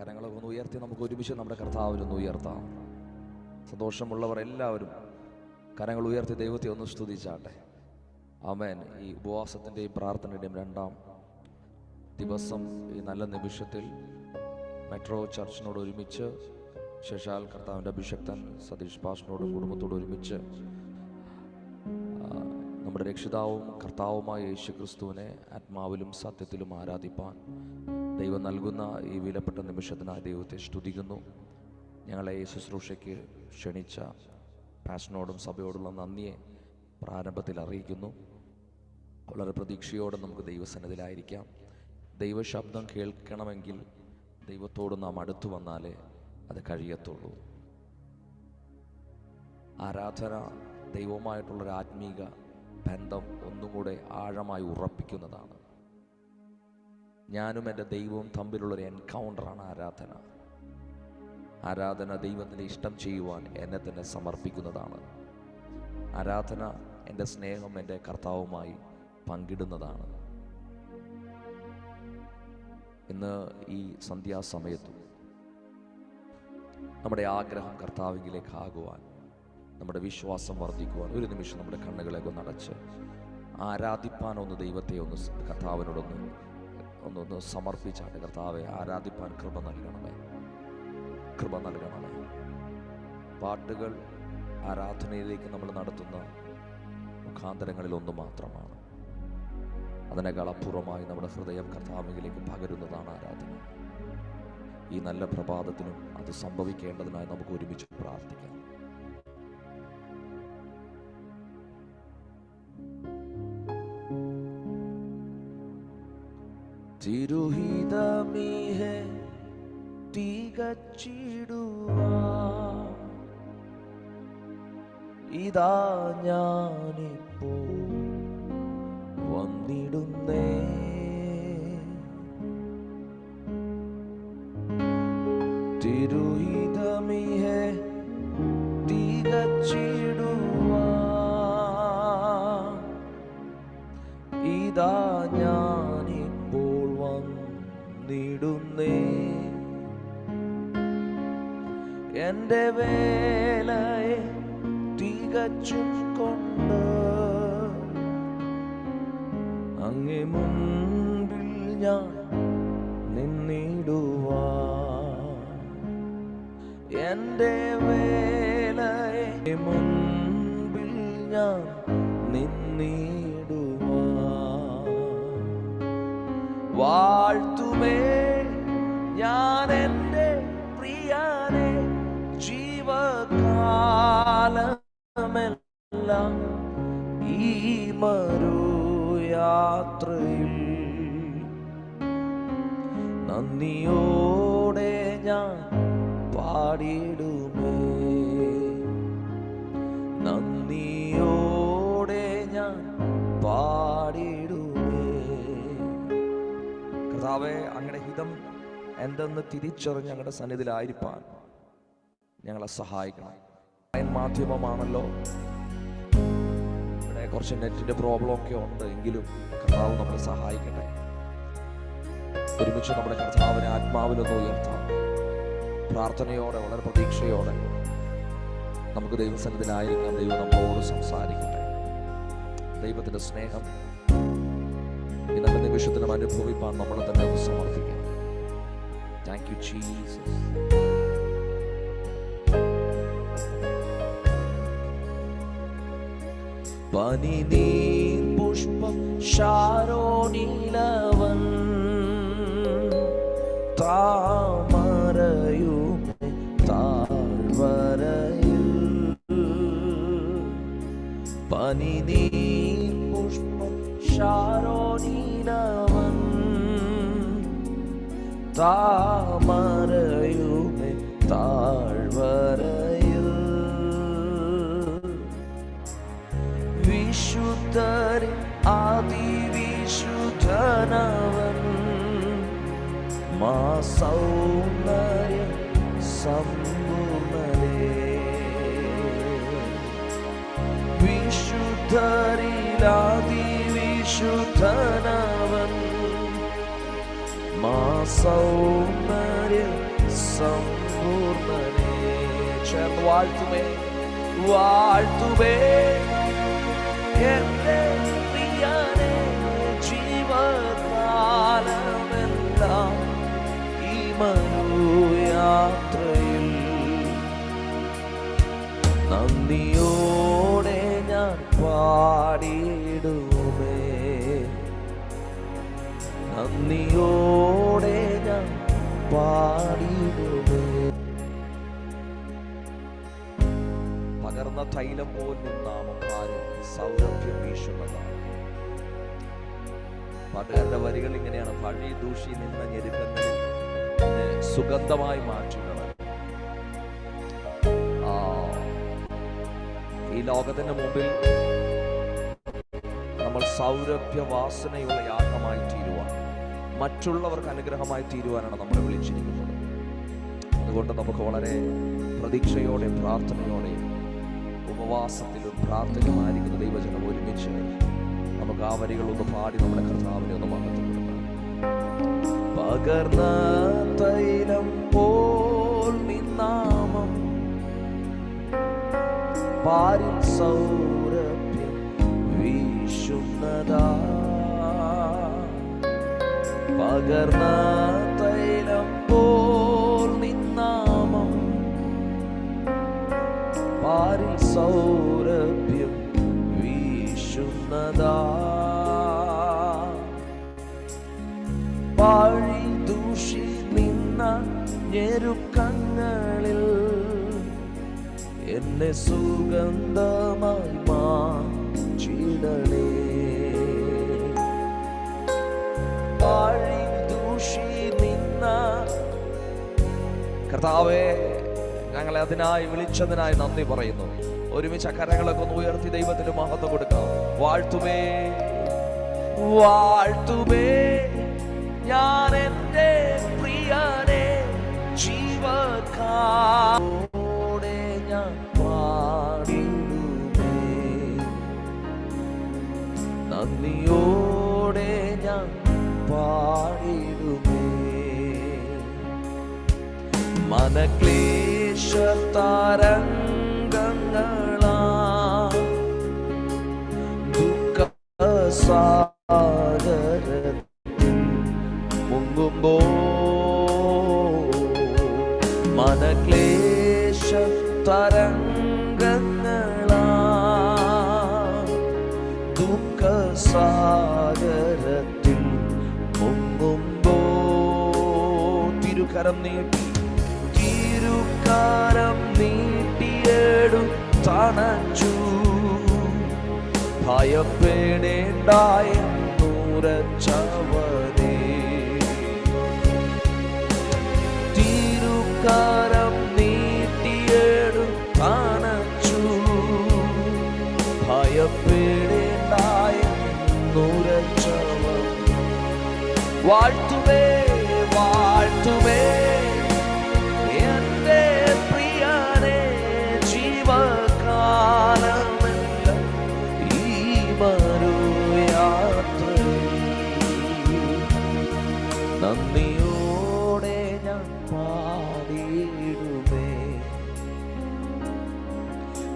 കരങ്ങളൊക്കെ ഒന്ന് ഉയർത്തി നമുക്ക് ഒരുമിച്ച് നമ്മുടെ കർത്താവിനൊന്ന് ഉയർത്താം. സന്തോഷമുള്ളവർ എല്ലാവരും കരങ്ങൾ ഉയർത്തി ദൈവത്തെ ഒന്ന് സ്തുതിച്ചാട്ടെ. ആമേൻ. ഈ ഉപവാസത്തിൻ്റെയും പ്രാർത്ഥനയുടെയും 2ാം ദിവസം ഈ നല്ല നിമിഷത്തിൽ മെട്രോ ചർച്ചിനോട് ഒരുമിച്ച് ശേഷാൽ കർത്താവിൻ്റെ അഭിഷക്തൻ സതീഷ് പാസ്റ്ററിനോടും കുടുംബത്തോടും ഒരുമിച്ച് നമ്മുടെ രക്ഷിതാവും കർത്താവുമായ യേശു ക്രിസ്തുവിനെ ആത്മാവിലും സത്യത്തിലും ആരാധിപ്പാൻ ദൈവം നൽകുന്ന ഈ വിലപ്പെട്ട നിമിഷത്തിനായി ദൈവത്തെ സ്തുതിക്കുന്നു. ഞങ്ങളെ ഈ ശുശ്രൂഷയ്ക്ക് ക്ഷണിച്ച പാസ്റ്ററിനോടും സഭയോടുള്ള നന്ദിയെ പ്രാരംഭത്തിൽ അറിയിക്കുന്നു. വളരെ പ്രതീക്ഷയോടെ നമുക്ക് ദൈവസന്നിധിയിലായിരിക്കാം. ദൈവശബ്ദം കേൾക്കണമെങ്കിൽ ദൈവത്തോട് നാം അടുത്തു വന്നാലേ അത് കഴിയത്തുള്ളൂ. ആരാധന ദൈവവുമായിട്ടുള്ളൊരു ആത്മീക ബന്ധം ഒന്നും കൂടെ ആഴമായി ഉറപ്പിക്കുന്നതാണ്. ഞാനും എൻ്റെ ദൈവവും തമ്മിലുള്ളൊരു എൻകൗണ്ടറാണ് ആരാധന. ആരാധന ദൈവത്തിൻ്റെ ഇഷ്ടം ചെയ്യുവാൻ എന്നെ തന്നെ സമർപ്പിക്കുന്നതാണ്. ആരാധന എൻ്റെ സ്നേഹം എൻ്റെ കർത്താവുമായി പങ്കിടുന്നതാണ്. ഇന്ന് ഈ സന്ധ്യാസമയത്തും നമ്മുടെ ആഗ്രഹം കർത്താവിലേക്കാകുവാൻ, നമ്മുടെ വിശ്വാസം വർദ്ധിക്കുവാൻ ഒരു നിമിഷം നമ്മുടെ കണ്ണുകളെ ഒന്നടച്ച് ആരാധിപ്പാനൊന്ന് ദൈവത്തെ ഒന്ന് കർത്താവിനോടൊന്ന് സമർപ്പിച്ചാണ്. കർത്താവെ, ആരാധിപ്പാൻ കൃപ നൽകണമേ, കൃപ നൽകണമേ. പാട്ടുകൾ ആരാധനയിലേക്ക് നമ്മൾ നടത്തുന്ന മുഖാന്തരങ്ങളിൽ ഒന്ന് മാത്രമാണ്. അതിനേക്കാൾ അപ്പുറമായി നമ്മുടെ ഹൃദയം കർത്താവിലേക്ക് പകരുന്നതാണ് ആരാധന. ഈ നല്ല പ്രഭാതത്തിനും അത് സംഭവിക്കേണ്ടതിനായി നമുക്ക് ഒരുമിച്ച് പ്രാർത്ഥിക്കാം. തിരുഹിതമീഹേ തികച്ചിടുവാൻ ഇതാ ഞാനിപ്പോ വന്നിടുന്നേ. തിരുഹിതമീഹേ തികച്ചിടുവാൻ ഇതാ ഞാനിപ്പോൾ വന്നിടുന്നേ. എൻ്റെ വേലയെ തികച്ചും കൊണ്ട് അങ്ങേ മുൻപിൽ ഞാൻ നിന്നിടുവാൻ. എൻ്റെ വേലയെ മുൻപിൽ ഞാൻ നിന്നിടുവാൻ. വാഴ്ത്തുമേ ഞാൻ എൻ്റെ പ്രിയനെ ജീവകാലമെല്ലാം ഈ മരുയാത്രയിൽ. നന്ദിയോടെ ഞാൻ പാടിടുമേ, നന്ദിയോടെ ഞാൻ പാടിടുമേ. കർത്താവേ, അങ്ങയുടെ ഹിതം എന്തെന്ന് തിരിച്ചറിഞ്ഞ് ഞങ്ങളുടെ സന്നിധിയിലായിരിക്കാൻ ഞങ്ങളെ സഹായിക്കണം. മാധ്യമമാണല്ലോ, ഇവിടെ കുറച്ച് നെറ്റിന്റെ പ്രോബ്ലം ഒക്കെ ഉണ്ട്, എങ്കിലും കർത്താവ് നമ്മളെ സഹായിക്കട്ടെ. ഒരുമിച്ച് നമ്മുടെ കർത്താവിനെ ആത്മാവിലൊന്ന് ഉയർത്താം. പ്രാർത്ഥനയോടെ, വളരെ പ്രതീക്ഷയോടെ നമുക്ക് ദൈവസന്നിധിയിലായിരിക്കാം. ദൈവം നമ്മളോട് സംസാരിക്കട്ടെ. ദൈവത്തിന്റെ സ്നേഹം ഈ നല്ല നിമിഷത്തിനും അനുഭവിപ്പാൻ നമ്മളെ തന്നെ ഒന്ന് സമർപ്പിക്കാം. Thank you Jesus. പനിനീർ പുഷ്പം ശാരോനിലവൻ താമരയുമേ താഴ്വരയിൽ. പനിനീർ പുഷ്പം ശാരോനിലവൻ താമരയുമേ താഴ്വരയിൽ. വിശുദ്ധരിൽ അതിവിശുദ്ധനവൻ മാ സൗന്ദര്യ സമ്പൂർണരേ. വിശുദ്ധരിൽ അതിവിശുദ്ധനവൻ മാ സൗന്ദര്യ സമ്പൂർണ്ണനേ. ചേർന്ന് വാഴ്ത്തുമേ, വാഴ്ത്തുമേ എന്റെ പ്രിയനേ. ജീവകാലമെല്ലാം ഈ മരുയാത്രയിൽ നന്ദിയോടെ ഞാൻ പാടിയിടുമേ, നന്ദിയോടെ ഞാൻ പാടിയിടുമേ. പകർന്ന തൈലം പോലും നാമം ആരും സൗരഭ്യം വീശുന്നതാണ്. പാട്ടുകാരുടെ വരികൾ ഇങ്ങനെയാണ്: പഴി ദൂഷി നിന്ന ഞെരുക്കങ്ങളിൽ സുഗന്ധമായി മാറ്റുന്നവൻ. ഈ ലോകത്തിന് മുമ്പിൽ നമ്മൾ സൗരഭ്യവാസനയുള്ള യാഗമായി തീരുവാൻ, മറ്റുള്ളവർക്ക് അനുഗ്രഹമായി തീരുവാനാണ് നമ്മൾ വിളിച്ചിരിക്കുന്നത്. അതുകൊണ്ട് നമുക്ക് വളരെ പ്രതീക്ഷയോടെ, പ്രാർത്ഥനയോടെ, ഉപവാസത്തിലും പ്രാർത്ഥനയുമായിരിക്കുന്ന ദൈവജനം ഒരുമിച്ച് നമുക്ക് ആ വരികൾ ഒന്ന് പാടി നമ്മുടെ കർത്താവിനെ ഒന്ന് മഹത്വപ്പെടുത്താം. പകർന്ന തൈലം പോൽ നിന്നാമം പാരിൽ സൗരഭ്യം വീശുന്നതാ. പകർന്ന തൈലം പോൽ നിന്നാമം പാരിൽ സൗരഭ്യം വീശുന്നതാ. പാഴി ദൂഷി നിന്ന ഞെരുക്കങ്ങളിൽ എന്നെ സുഗന്ധമായി മാറ്റിടണേ. പാഴി ദൂഷി നിന്ന കർത്താവേ, ഞങ്ങളെ അതിനായി വിളിച്ചതിനായി നന്ദി പറയുന്നു. ഒരുമിച്ച് കരങ്ങളൊക്കെ ഒന്ന് ഉയർത്തി ദൈവത്തിന് മഹത്വം കൊടുക്കാം. വാഴ്ത്തുമേ, വാഴ്ത്തുമേ ഞാൻ എൻ്റെ പ്രിയനെ. ജീവകാലോടെ ഞാൻ പാടിടുമേ, നന്ദിയോടെ ഞാൻ പാടിടുമേ. മനക്ലേശതരംഗങ്ങളാ ദുഃഖസാഗരത്തിൽ മുങ്ങുമ്പോൾ, മനക്ലേശതരംഗങ്ങളാ ദുഃഖസാഗരത്തിൽ മുങ്ങുമ്പോൾ, തിരുകരം നീട്ടി, തിരുകരം നീട്ടിയെടുത്തണച്ചു. ഭയപ്പെടേണ്ടായെന്നുരച്ചവനേ, തിരുകരം നീട്ടിയെടുത്തണച്ചു. ഭയപ്പെടേണ്ടായെന്നുരച്ചവൻ. വാഴ്ത്തുമേ, വാഴ്ത്തുമേ എന്റെ പ്രിയനെ. ജീവകാലമെല്ലാം ഈ മരുയാത്രയിൽ നന്ദിയോടെ ഞാൻ പാടിയിടുമേ,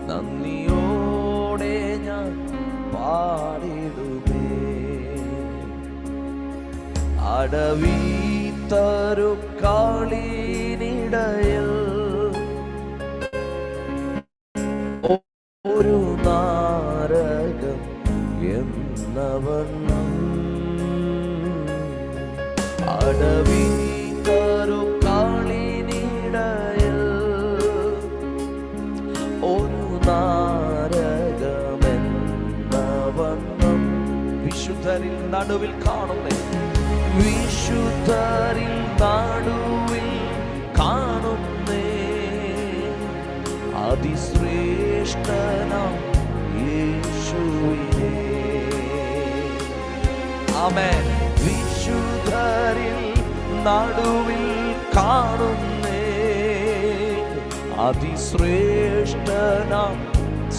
നന്ദിയോടെ ഞാൻ പാടിടുമേ. അടവീത്തരുക്കാളിനിടയിൽ ഒരു നാരകം എന്നവണ്ണം, അടവീത്തരുക്കാളിനിടയിൽ ഒരു നാരകമെന്നവണ്ണം. വിശുദ്ധരിൽ നടുവിൽ കാണുന്നേ, വിശുദ്ധരിൽ നടുവിൽ കാണുന്നേ അതിശ്രേഷ്ഠനാം യേശുവിനെ. ആമേൻ. വിശുദ്ധരിൽ നടുവിൽ കാണുന്നേ അതിശ്രേഷ്ഠനാം.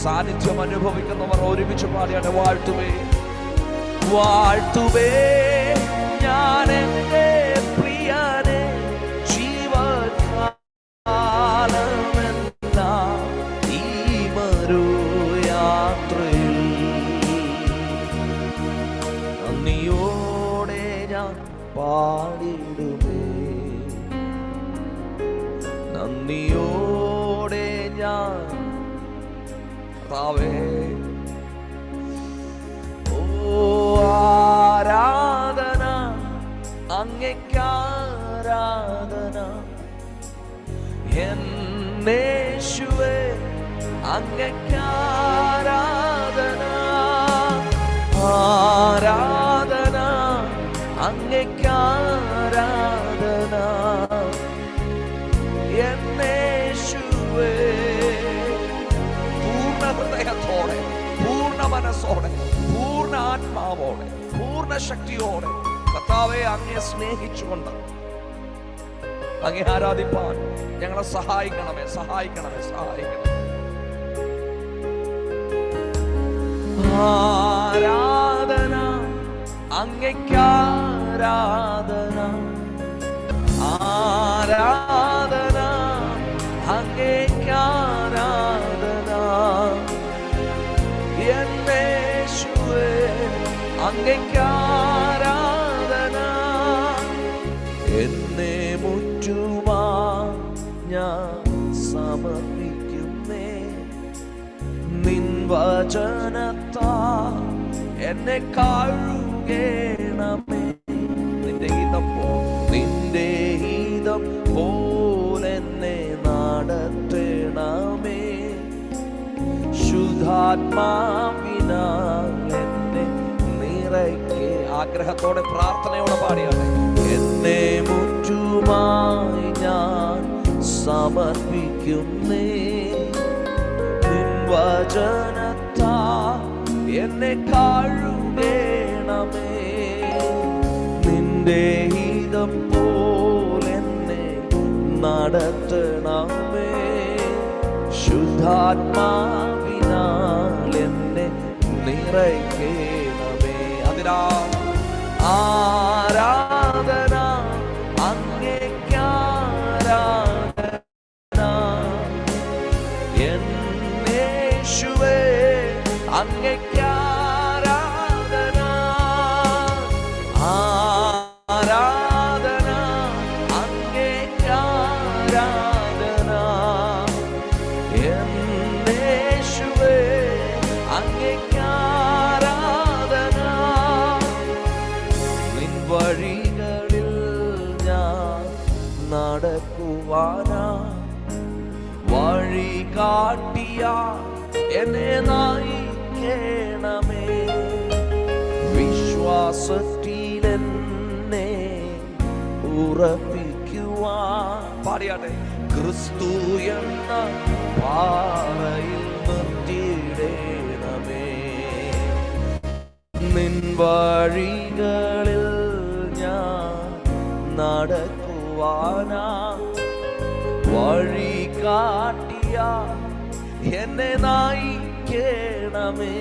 സാന്നിധ്യം അനുഭവിക്കുന്നവർ ഒരുമിച്ച് പാടിയാണ്: വാഴ്ത്തുമേ, വാഴ്ത്തുമേ ഞാൻ എൻ്റെ പ്രിയനെ. ജീവകാലമെല്ലാം നന്ദിയോടെ ഞാൻ കർത്താവേ, ഓ ആരാധന അങ്ങേക്കാരാധന, എന്നേശുവേ അങ്ങേക്കാരാധന, ആരാധന അങ്ങേക്കാരാധന, എന്നേശുവേ. പൂർണ്ണ ഹൃദയത്തോടെ, പൂർണ്ണ മനസ്സോടെ, പൂർണ്ണ ആത്മാവോടെ, പൂർണ്ണ ശക്തിയോടെ കർത്താവെ അങ്ങയെ സ്നേഹിച്ചുകൊണ്ട് അങ്ങേ ആരാധിപ്പാൻ ഞങ്ങളെ സഹായിക്കണമേ, സഹായിക്കണമേ, സഹായിക്കണമേ. ആരാധന അങ്ങേക്കാരാധന, ആരാധന അങ്ങേക്കാരാധന, എന്നേശുവേ അങ്ങേക്കാരാധന. എന്നെ മുറ്റുമാ ഞാൻ സമർപ്പിക്കുന്നേ, നിൻ വചനത്താ എന്നെ കഴുകണമേ. നിന്റെ ഹിതം പോലെന്നെ നടത്തണമേ, ശുദ്ധാത്മാവിനാൽ എന്നെ നിറയ്ക്കേ. ആഗ്രഹത്തോടെ പ്രാർത്ഥനയോടെ പാടിയാണ്. എന്നെ മുറ്റുമായി ഞാൻ സമർപ്പിക്കുന്നേ, നിൻ വചനത്താ എന്നെ കഴുകണമേ, നിന്റെ ഹിതം പോലെന്നെ നടത്തണമേ, ശുദ്ധാത്മാവിനാൽ എന്നെ നിറയ്ക്കണമേ. അതിനാൽ ആരാധന അങ്ങേക്കാരാധന, എന്നേശുവേ അങ്ങേക്കാരാധന, ആരാധന അങ്ങേക്കാരാധന, എന്നേശുവേ അങ്ങേക്കാരാധന. നിൻ വഴികളിൽ ഞാൻ നടക്കുവാനാ, വഴി കാട്ടിയ എന്നെ നയിക്കണമേ, വിശ്വാസത്തിലെന്നെ ഉറപ്പിക്കുവാൻ പാടിയാട്ടെ. ക്രിസ്തു എന്ന പാറയിൽ നിർത്തിയിടണമേ, നിൻ വഴികളിൽ ഞാൻ നടക്കുവാനാ, വഴി കാട്ടിയ എന്നെ നയിക്കണമേ,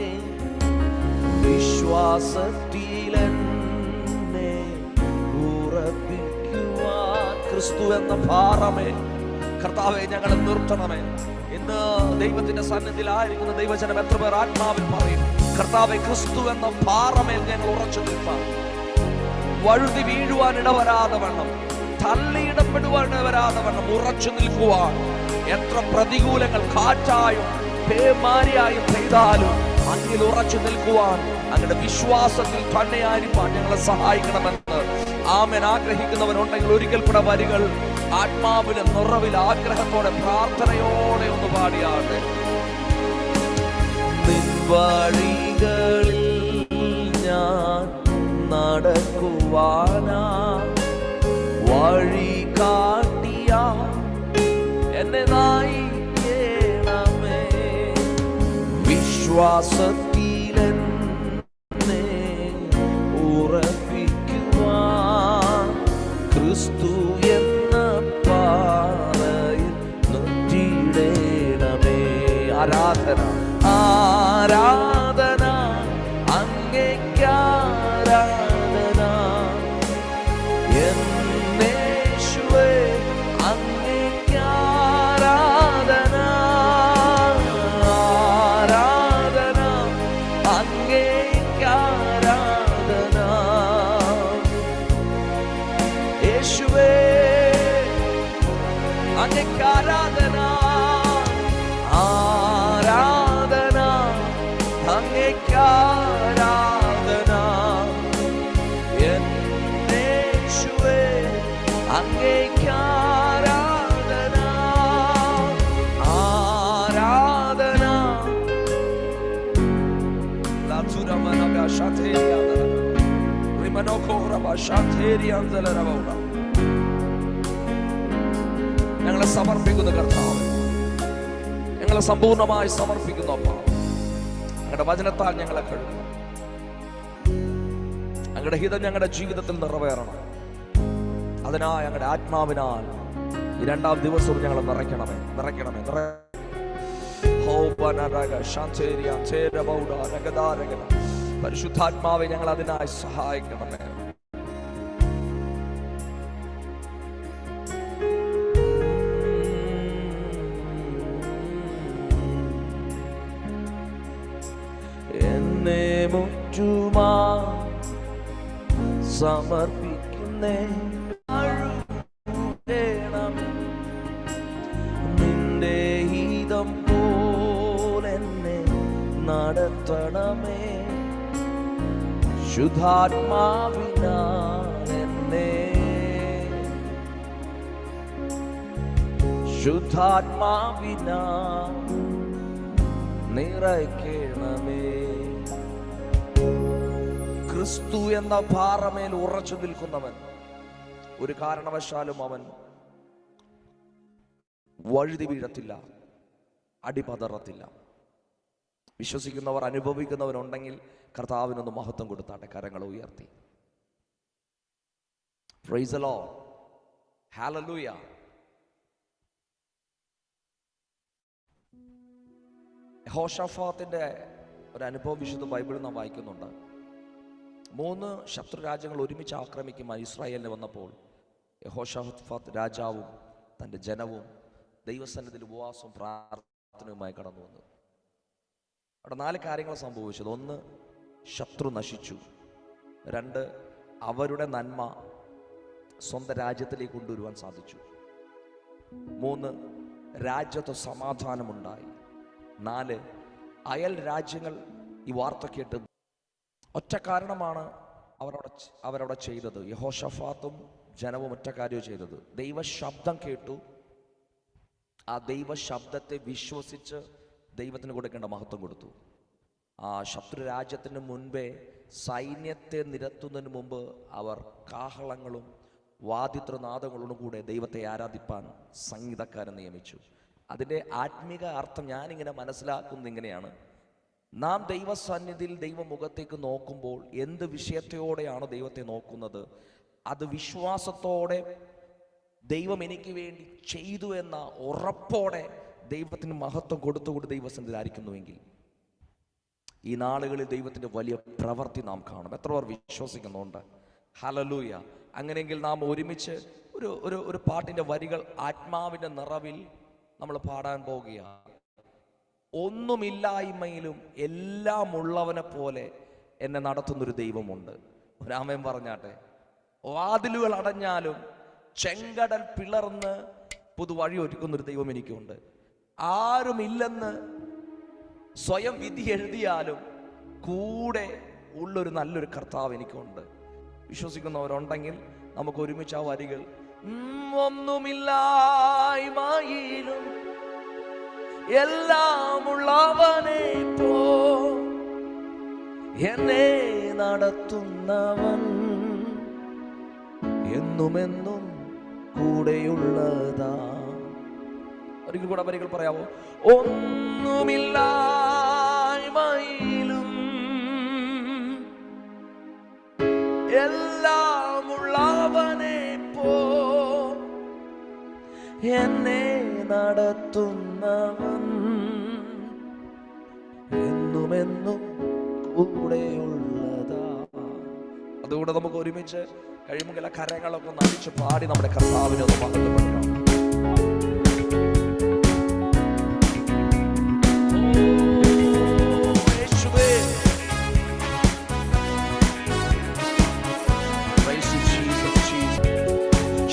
വിശ്വാസത്തിലെന്നെ ഉറപ്പിക്കുവാൻ. ക്രിസ്തു എന്ന പാറമേൽ കർത്താവെ ഞങ്ങളെ നിർത്തണമേ. ഇന്ന് ദൈവത്തിന്റെ സന്നിധിയിലായിരിക്കുന്ന ദൈവജനം എത്ര പേർ ആത്മാവിൽ പറയും, കർത്താവെ ക്രിസ്തു എന്ന പാറമേൽ ഞങ്ങൾ ഉറച്ചു നിൽപ്പാൻ, വഴുതി വീഴുവാൻ ഇടവരാതെ വണ്ണം, തള്ളിയിടപ്പെടുവാൻ ഇടവരാതെ വണ്ണം ഉറച്ചു നിൽക്കുവാൻ. എത്ര പ്രതികൂലങ്ങൾ കാറ്റായും പേമാരിയായും പെയ്താലും അങ്ങിൽ ഉറച്ചു നിൽക്കുവാൻ, അങ്ങയുടെ വിശ്വാസത്തിൽ തന്നെയായിരിക്കാൻ ഞങ്ങളെ സഹായിക്കണമെന്ന് ആമേൻ ആഗ്രഹിക്കുന്നവരുണ്ടെങ്കിൽ ഒരിക്കൽ കൂടെ വരികൾ ആത്മാവിലെ നിറവിൽ ആഗ്രഹത്തോടെ പ്രാർത്ഥനയോടെ ഒന്ന് പാടിയാട്ടെ. നിൻ വഴികളിൽ ഞാൻ നടക്കുവാനാ, വഴി കാട്ടിയ എന്നെ നയിക്കണമേ, വിശ്വാസത്തിലെന്നെ ഉറപ്പിക്കുവാൻ. ക്രിസ്തു എന്ന പാറയിൽ നിർത്തിയിടണമേ. ആരാധന ആരാധന അങ്ങേക്കാരാധന, എന്നേശുവേ അങ്ങേക്കാരാധന, ആരാധന അങ്ങേക്കാരാധന, യേശുവേ അങ്ങേക്ക് ആരാധന, ആരാധന, അങ്ങേക്ക് ആരാധന. യേശുവേ അങ്ങേക്ക് ആരാധന, ആരാധന. ഞങ്ങളെ സമർപ്പിക്കുന്ന കർത്താവ്, ഞങ്ങളെ സമ്പൂർണമായി സമർപ്പിക്കുന്നു അപ്പ. ഞങ്ങളുടെ വചനത്താൽ ഞങ്ങളെ കഴുകണം. ഞങ്ങളുടെ ഹിതം ഞങ്ങളുടെ ജീവിതത്തിൽ നിറവേറണം. അതിനായി ഞങ്ങളുടെ ആത്മാവിനാൽ ഈ രണ്ടാം ദിവസവും ഞങ്ങളെ നിറയ്ക്കണമേ, നിറയ്ക്കണമേ. പരിശുദ്ധാത്മാവെ ഞങ്ങൾ അതിനായി സഹായിക്കണമേ. എന്നെ മുറ്റുമാ സമർപ്പിക്കുന്നേ, നിന്റെ ഹിതം പോലെന്നെ നടത്തണമേ. ശുദ്ധാത്മാവിനാൽ എന്നെ, ശുദ്ധാത്മാവിനാൽ നിറയ്ക്കണമേ. ക്രിസ്തു എന്ന പാറമേൽ ഉറച്ചു നിൽക്കുന്നവൻ ഒരു കാരണവശാലും അവൻ വഴുതി വീഴത്തില്ല, അടിപതറത്തില്ല. വിശ്വസിക്കുന്നവർ, അനുഭവിക്കുന്നവരുണ്ടെങ്കിൽ കർത്താവിനൊന്ന് മഹത്വം കൊടുത്താട്ടെ. കരങ്ങളെ ഉയർത്തി പ്രൈസ് ദി ലോർഡ്, ഹല്ലേലൂയ. യഹോശാഫാത്തിന്റെ ഒരു അനുഭവം വിശുദ്ധ ബൈബിളിൽ നാം വായിക്കുന്നുണ്ട്. 3 ശത്രു രാജ്യങ്ങൾ ഒരുമിച്ച് ആക്രമിക്കുമ്പോൾ ഇസ്രായേലിന് വന്നപ്പോൾ യഹോശാഫാത്ത് രാജാവും തൻ്റെ ജനവും ദൈവസന്നിധിയിൽ ഉപവാസവും പ്രാർത്ഥനയുമായി കടന്നു വന്നു. അവിടെ 4 കാര്യങ്ങൾ സംഭവിച്ചത്. 1, ശത്രു നശിച്ചു. 2, അവരുടെ നന്മ സ്വന്തം രാജ്യത്തിലേക്ക് കൊണ്ടുവരുവാൻ സാധിച്ചു. 3, രാജ്യത്ത് സമാധാനമുണ്ടായി. 4, അയൽ രാജ്യങ്ങൾ ഈ വാർത്ത കേട്ട് ഒറ്റ കാരണമാണ് അവരവിടെ ചെയ്തത്. യഹോശാഫാത്തും ജനവും ഒറ്റ കാര്യം ചെയ്തത്. ദൈവശബ്ദം കേട്ടു, ആ ദൈവശബ്ദത്തെ വിശ്വസിച്ച് ദൈവത്തിന് കൊടുക്കേണ്ട മഹത്വം കൊടുത്തു. ആ ശത്രു രാജ്യത്തിന് മുൻപേ സൈന്യത്തെ നിരത്തുന്നതിന് മുമ്പ് അവർ കാഹളങ്ങളും വാദിത്രനാദങ്ങളോടും കൂടെ ദൈവത്തെ ആരാധിപ്പാൻ സംഗീതക്കാരെ നിയമിച്ചു. അതിൻ്റെ ആത്മീക അർത്ഥം ഞാനിങ്ങനെ മനസ്സിലാക്കുന്നത് ഇങ്ങനെയാണ്: നാം ദൈവസന്നിധിയിൽ ദൈവമുഖത്തേക്ക് നോക്കുമ്പോൾ എന്ത് വിഷയത്തോടെയാണ് ദൈവത്തെ നോക്കുന്നത്, അത് വിശ്വാസത്തോടെ ദൈവം എനിക്ക് വേണ്ടി ചെയ്തു എന്ന ഉറപ്പോടെ ദൈവത്തിന് മഹത്വം കൊടുത്തുകൊണ്ട് ദൈവസന്നിധിയിലായിരിക്കുന്നുവെങ്കിൽ ഈ നാളുകളിൽ ദൈവത്തിൻ്റെ വലിയ പ്രവൃത്തി നാം കാണും. എത്ര പേർ വിശ്വസിക്കുന്നുണ്ട്? ഹല്ലേലൂയ. അങ്ങനെയെങ്കിൽ നാം ഒരുമിച്ച് ഒരു പാട്ടിൻ്റെ വരികൾ ആത്മാവിൻ്റെ നിറവിൽ നമ്മൾ പാടാൻ പോകുകയാണ്. ഒന്നുമില്ലായ്മയിലും എല്ലാം ഉള്ളവനെ പോലെ എന്നെ നടത്തുന്നൊരു ദൈവമുണ്ട്. ഒരാമേൻ പറഞ്ഞാട്ടെ. വാതിലുകൾ അടഞ്ഞാലും ചെങ്കടൽ പിളർന്ന് പുതുവഴി ഒരുക്കുന്നൊരു ദൈവം എനിക്കുണ്ട്. ആരുമില്ലെന്ന് സ്വയം വിധി എഴുതിയാലും കൂടെ ഉള്ളൊരു നല്ലൊരു കർത്താവ് എനിക്കുണ്ട്. വിശ്വസിക്കുന്നവരുണ്ടെങ്കിൽ നമുക്ക് ഒരുമിച്ച് ആ വരികൾ: ഒന്നുമില്ലായ്മയിലും എല്ലാമുള്ളവനെ പോ എന്നെ നടത്തുന്നവൻ എന്നുമെന്നും കൂടെയുള്ളതാ. ഒരിക്കൽ കൂടെ വരികൾ പറയാമോ? ഒന്നുമില്ലായ്മയിലും എല്ലാമുള്ളവനെ പോ എന്നെ നടത്തുന്നവൻ എന്നുമെന്നും കൂടെയുള്ളതാ. അതുകൊണ്ട് നമുക്ക് ഒരുമിച്ച് കഴിയുമെങ്കിൽ കരങ്ങളൊക്കെ നടിച്ച് പാടി നമ്മുടെ കർത്താവിനെ ഒന്ന് മഹത്വപ്പെടുത്താം.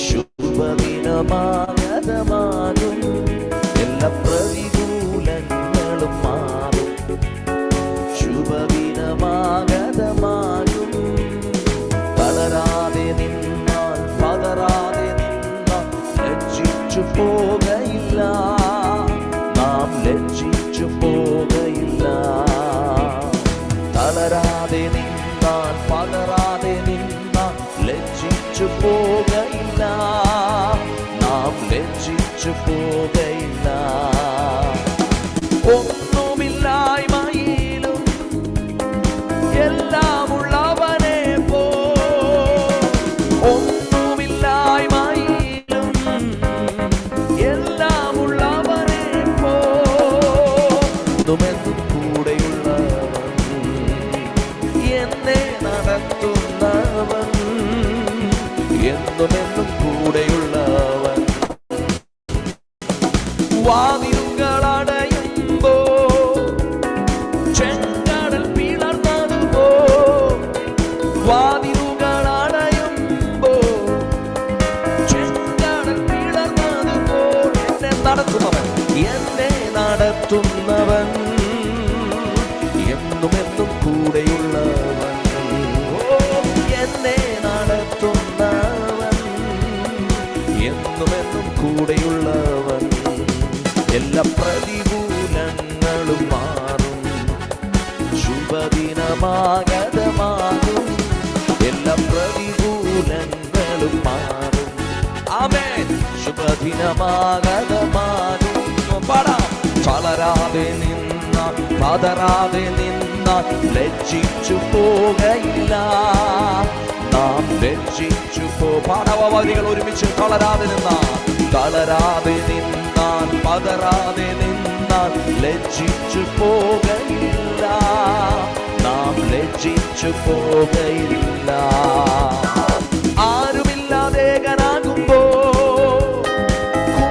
ശുഭദിനമായ മാഗതമാകും, എല്ലാ പ്രതികൂലങ്ങളും മാറും, ശുഭദിനമാഗതമാകും. തളരാതെ നിന്നാൽ പതറാതെ നിന്നാൽ ലജ്ജിച്ചു പോകയില്ല, നാം ലജ്ജിച്ചു പോകയില്ല. തളരാതെ നിന്നാൽ പതറാതെ നിന്നാൽ ലജ്ജിച്ചു പോകയില്ല, നാം ലജ്ജിച്ചു പോകയില്ല. ഒന്നുമില്ലായ്മയിലും എല്ലാമുള്ളവനെ പോ, ഒന്നുമില്ലായ്മയിലും എല്ലാമുള്ളവനെ പോ, എന്നും കൂടെയുള്ളവൻ, എന്നെ നടത്തുന്നവൻ, എന്നും കൂടെയുള്ളവൻ. വാതിലുകളടയുമ്പോ ചെങ്കടൽ പിളർന്നതുപോ, വാതിലുകളടയുമ്പോ ചെങ്കടൽ പിളർന്നതുപോ, എന്നെ നടത്തുന്നവൻ, എന്നെ നടത്തുന്നവൻ, എന്നും കൂടെയുള്ളവൻ. എന്നെ നടത്തുന്നവൻ, എന്നും കൂടെയുള്ളവൻ. എല്ലാ പ്രതികൂലങ്ങളും മാറും, ശുഭദിനമാഗതമാകും, എല്ലാ പ്രതികൂലങ്ങളും മാറും. ആമേൻ. ശുഭദിനമാഗതമാകും. പാടാം. തളരാതെ നിന്ന പതറാതെ നിന്ന ലജ്ജിച്ചു പോകയില്ല, നാം ലജ്ജിച്ചു പാടവരികൾ ഒരുമിച്ച്. തളരാതെ നിന്നാൽ, തളരാതെ നിന്നാൽ പതറാതെ നിന്നാൽ ലജ്ജിച്ചു പോകയില്ല, നാം ലജ്ജിച്ചു പോകയില്ല. ആരുമില്ലാതേകനാകുമ്പോ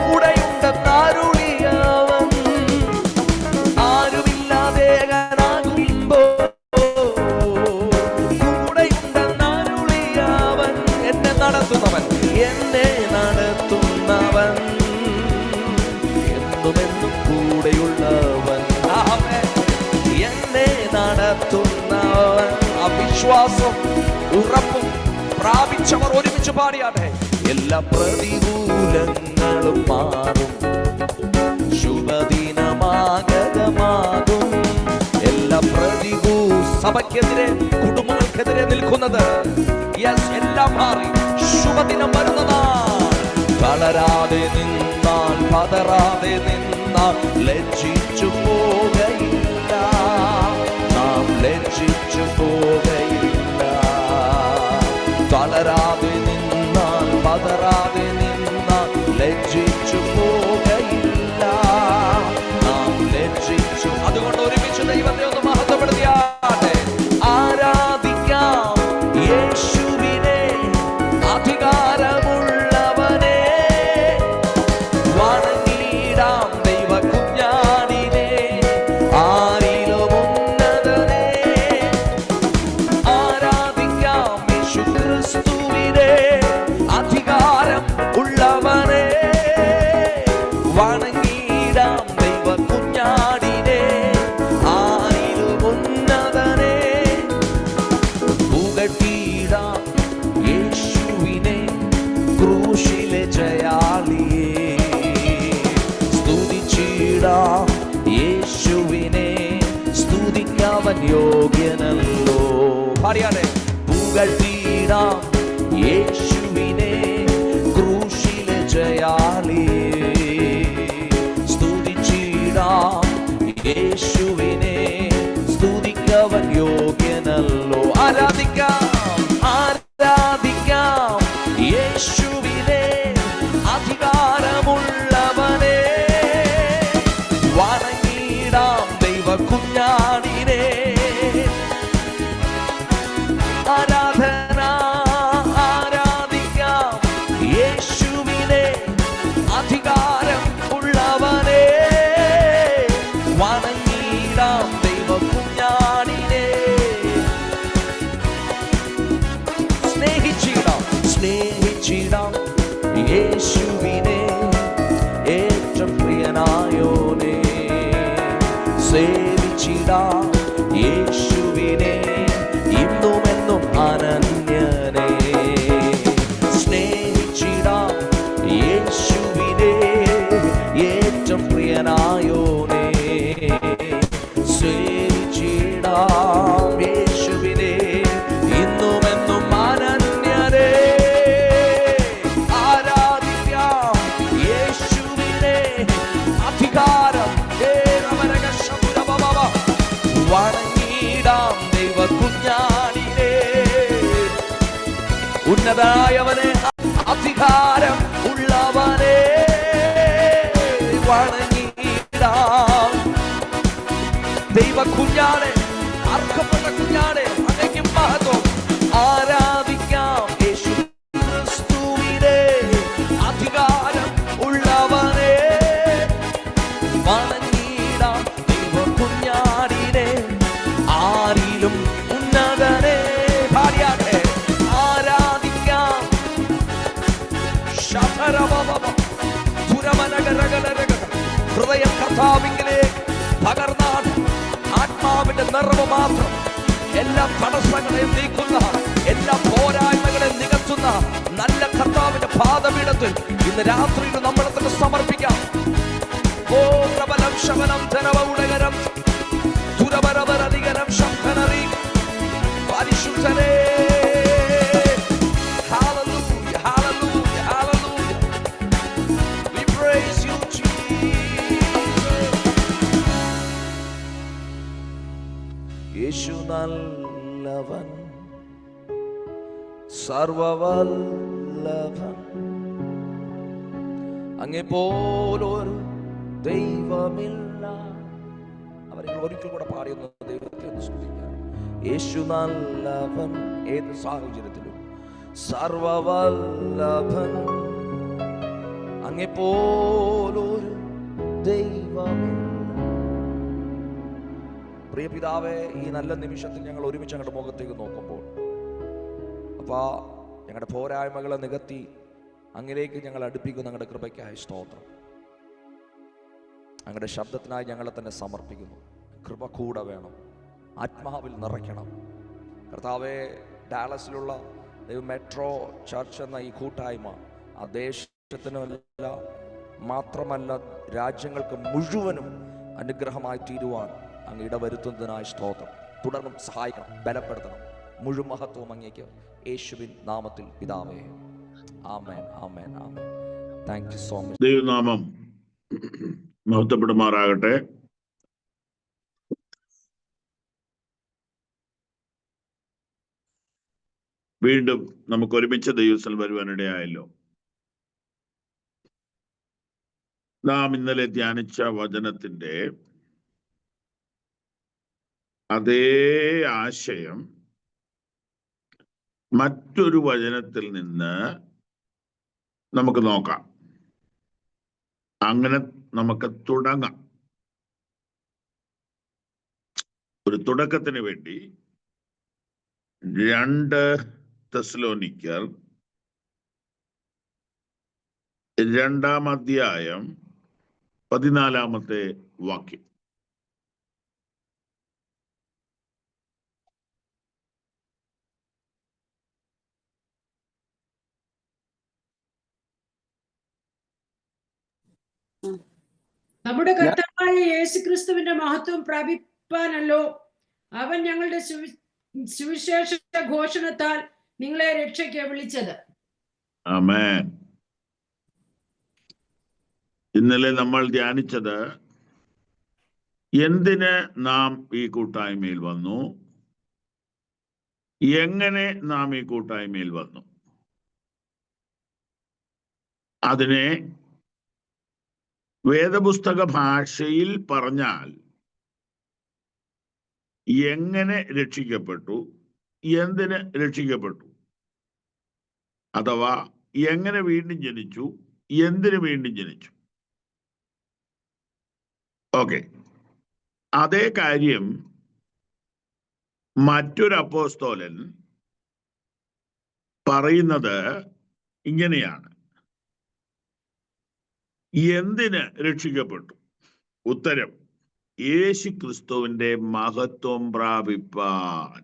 കൂടെയുണ്ടെന്നരുളിയവൻ, ആരുമില്ലാതേകനാകുമ്പോ കൂടെയുണ്ടെന്നരുളിയവൻ, എന്നെ നടത്തുന്നവൻ, എന്നെ നടത്തുന്നവൻ, എന്നും കൂടെയുള്ളവൻ. എന്നെ നടത്തുന്നവൻ. അവിശ്വാസം ഉറപ്പും പ്രാപിച്ചവർ ഒരുമിച്ച് പാടിയാട്ടെ. എല്ലാ പ്രതികൂലങ്ങളും മാറും, ശുഭദിനമാഗതമാകും. എല്ലാ സഭയ്ക്കെതിരെ കുടുംബങ്ങൾക്കെതിരെ നിൽക്കുന്നത് എല്ലാം മാറി ശുഭദിനം വരുന്നതാണ്. തളരാതെ നിന്നാൽ പതറാതെ നിന്നാൽ ലജ്ജിച്ചു പോകയില്ല, നാം ലജ്ജിച്ചു പോകയില്ല. തളരാതെ നിന്നാൽ പതറാതെ നിന്നാൽ ലജ്ജിച്ചു പോകയില്ല, നാം ലജ്ജിച്ചു. അതുകൊണ്ട് ഒരുമിച്ച് ദൈവത്തെ ഒന്ന് മഹത്വപ്പെടുത്തിയാട്ടെ. ആരാധിക്കാം യേശുവിനെ, അധികാരമുള്ളവനെ, വണങ്ങിടാം ദൈവ കുഞ്ഞാടിനെ, ആരിലും ഉന്നതനെ. ആരാധിക്കാം യേശു ക്രിസ്തുവിനെ, അധികാരം ഉള്ളവനെ, വണങ്ങിടാം ദൈവ കുഞ്ഞാടിനെ, ആരിലും ഉന്നതനെ. പുകഴ്ത്തിടാം യേശുവിനെ, ക്രൂശിലെ ജയാളിയെ. സ്തുതിച്ചിടാം യേശുവിനെ, സ്തുതിക്കവൻ യോഗ്യനല്ലോ. പറയാതെ പുകഴ്ത്തിടാം യേശുവിനെ, ക്രൂശിലെ ജയാളിയെ. സ്തുതിച്ചിടാം യേശുവിനെ, സ്തുതിക്കവൻ യോഗ്യനല്ലോ. ആരാധിക്കാം ആരാധിക്കാം യേശുവിനെ, അധികാരമുള്ളവനെ, വണങ്ങിടാം ദൈവ കുഞ്ഞാടിനെ. ആരാധന ആരാധന സ്നേഹിച്ചിടാം യേശുവിനെ ഇന്നുമെന്നും അനന്യനെ. സ്നേഹിച്ചിടാം യേശുവിനെ ഏറ്റവും പ്രിയനായോനെ. സ്നേഹിച്ചിടാം യേശുവിനെ ഇന്നുമെന്നും അനന്യനെ. ആരാധിക്കാം യേശുവിനെ അധികാരം വണങ്ങിടാം ദൈവ കുഞ്ഞാടിനെ. ഉന്നതനായവനെ അധികാരം ഉള്ളവനെ വണങ്ങിടാം. ദൈവ കുഞ്ഞാടെ അർഹപ്പെട്ട കുഞ്ഞാടെ അങ്ങേക്ക് മഹത്വം. ആരാധിക്കാം യേശു ക്രിസ്തുവിനെ അധികാരം ഉള്ളവനെ വണങ്ങിടാം ദൈവ കുഞ്ഞാടിനെ. ആരിലും ഉന്നതനെ ഭാര്യാട്ടെ ആരാധിക്കാം. ഹൃദയം കർത്താവിങ്കിലേക്ക് പകർന്നാണ് ആത്മാവിന്റെ നിറവ് മാത്രം എല്ലാ തടസ്സങ്ങളെയും നീക്കുന്ന, എല്ലാ പോരായ്മകളെയും നികത്തുന്ന നല്ല കർത്താവിന്റെ പാദപീഠത്തിൽ ഇന്ന് രാത്രിയിൽ നമ്മളെ തന്നെ സമർപ്പിക്കാം. ഓ പ്രബലം ശമനം ധനവൗടകരം ദുരപരപരധികരം ശംഖനറി പരിശുദ്ധനേ. Hallelujah, hallelujah, hallelujah. We praise you, Jesus. യേശു നല്ലവൻ സർവവല്ലഭൻ, അങ്ങേ പോലൊരു ദൈവമില്ല. അവരെ ഒരിക്കൽ കൂടെ പാടിയൊന്ന് ദൈവത്തെ ഒന്ന് സ്തുതിക്കാം. യേശു നല്ലവൻ ഏത് സാഹചര്യത്തിലും സർവവല്ലഭൻ, അങ്ങേ പോലൊരു ദൈവമില്ല. പ്രിയ പിതാവേ, ഈ നല്ല നിമിഷത്തിൽ ഞങ്ങൾ ഒരുമിച്ച് ഞങ്ങളുടെ മുഖത്തേക്ക് നോക്കുമ്പോൾ അപ്പാ ഞങ്ങളുടെ പോരായ്മകളെ നികത്തി അങ്ങിലേക്ക് ഞങ്ങൾ അടുപ്പിക്കുന്ന ഞങ്ങളുടെ കൃപയ്ക്കായി സ്തോത്രം. അങ്ങയുടെ ശബ്ദത്തിനായി ഞങ്ങളെ തന്നെ സമർപ്പിക്കുന്നു. കൃപ കൂടെ വേണം, ആത്മാവിൽ നിറയ്ക്കണം കർത്താവേ. ഡാലസിലുള്ള മെട്രോ ചർച്ച് എന്ന ഈ കൂട്ടായ്മ ആ ദേശത്തിനല്ല മാത്രമല്ല രാജ്യങ്ങൾക്ക് മുഴുവനും അനുഗ്രഹമായി തീരുവാൻ അങ്ങ് ഇടവരുത്തുന്നതിനായി സ്തോത്രം. തുടർന്നും സഹായിക്കണം, ബലപ്പെടുത്തണം. മുഴുവൻ മഹത്വം അങ്ങേക്ക് യേശുവിൻ നാമത്തിൽ പിതാവേ. ആമേൻ, ആമേൻ, ആമേൻ. Thank you so much. ദൈവനാമം മഹത്വപ്പെടുമാറാകട്ടെ. വീണ്ടും നമുക്ക് ഒരുമിച്ച് ദൈവസ്ഥൽ വരുവാനിടയായല്ലോ. നാം ഇന്നലെ ധ്യാനിച്ച വചനത്തിന്റെ അതേ ആശയം മറ്റൊരു വചനത്തിൽ നിന്ന് നമുക്ക് നോക്കാം. അങ്ങനെ നമുക്ക് തുടങ്ങാം. ഒരു തുടക്കത്തിന് വേണ്ടി 2 തെസ്സലോനിക്കർ 2-ാം അധ്യായം 14-ാമത്തെ വാക്യം. നമ്മുടെ കർത്താവായ യേശുക്രിസ്തുവിന്റെ മഹത്വം പ്രാപിപ്പാനല്ലോ അവൻ ഞങ്ങളുടെ സുവിശേഷ ഘോഷണത്താൽ നിങ്ങളെ രക്ഷയ്ക്ക് വിളിച്ചത്. ആമേൻ. ഇന്നലെ നമ്മൾ ധ്യാനിച്ചത് എന്തിന് നാം ഈ കൂട്ടായ്മയിൽ വന്നു, എങ്ങനെ നാം ഈ കൂട്ടായ്മയിൽ വന്നു. അതിനെ വേദപുസ്തക ഭാഷയിൽ പറഞ്ഞാൽ എങ്ങനെ രക്ഷിക്കപ്പെട്ടു, എന്തിന് രക്ഷിക്കപ്പെട്ടു, അഥവാ എങ്ങനെ വീണ്ടും ജനിച്ചു, എന്തിന് വീണ്ടും ജനിച്ചു. ഓക്കെ, അതേ കാര്യം മറ്റൊരു അപ്പോസ്തലൻ പറയുന്നത് ഇങ്ങനെയാണ്. എന്തിന് രക്ഷിക്കപ്പെട്ടു? ഉത്തരം, യേശു ക്രിസ്തുവിന്റെ മഹത്വം പ്രാപിപ്പാൻ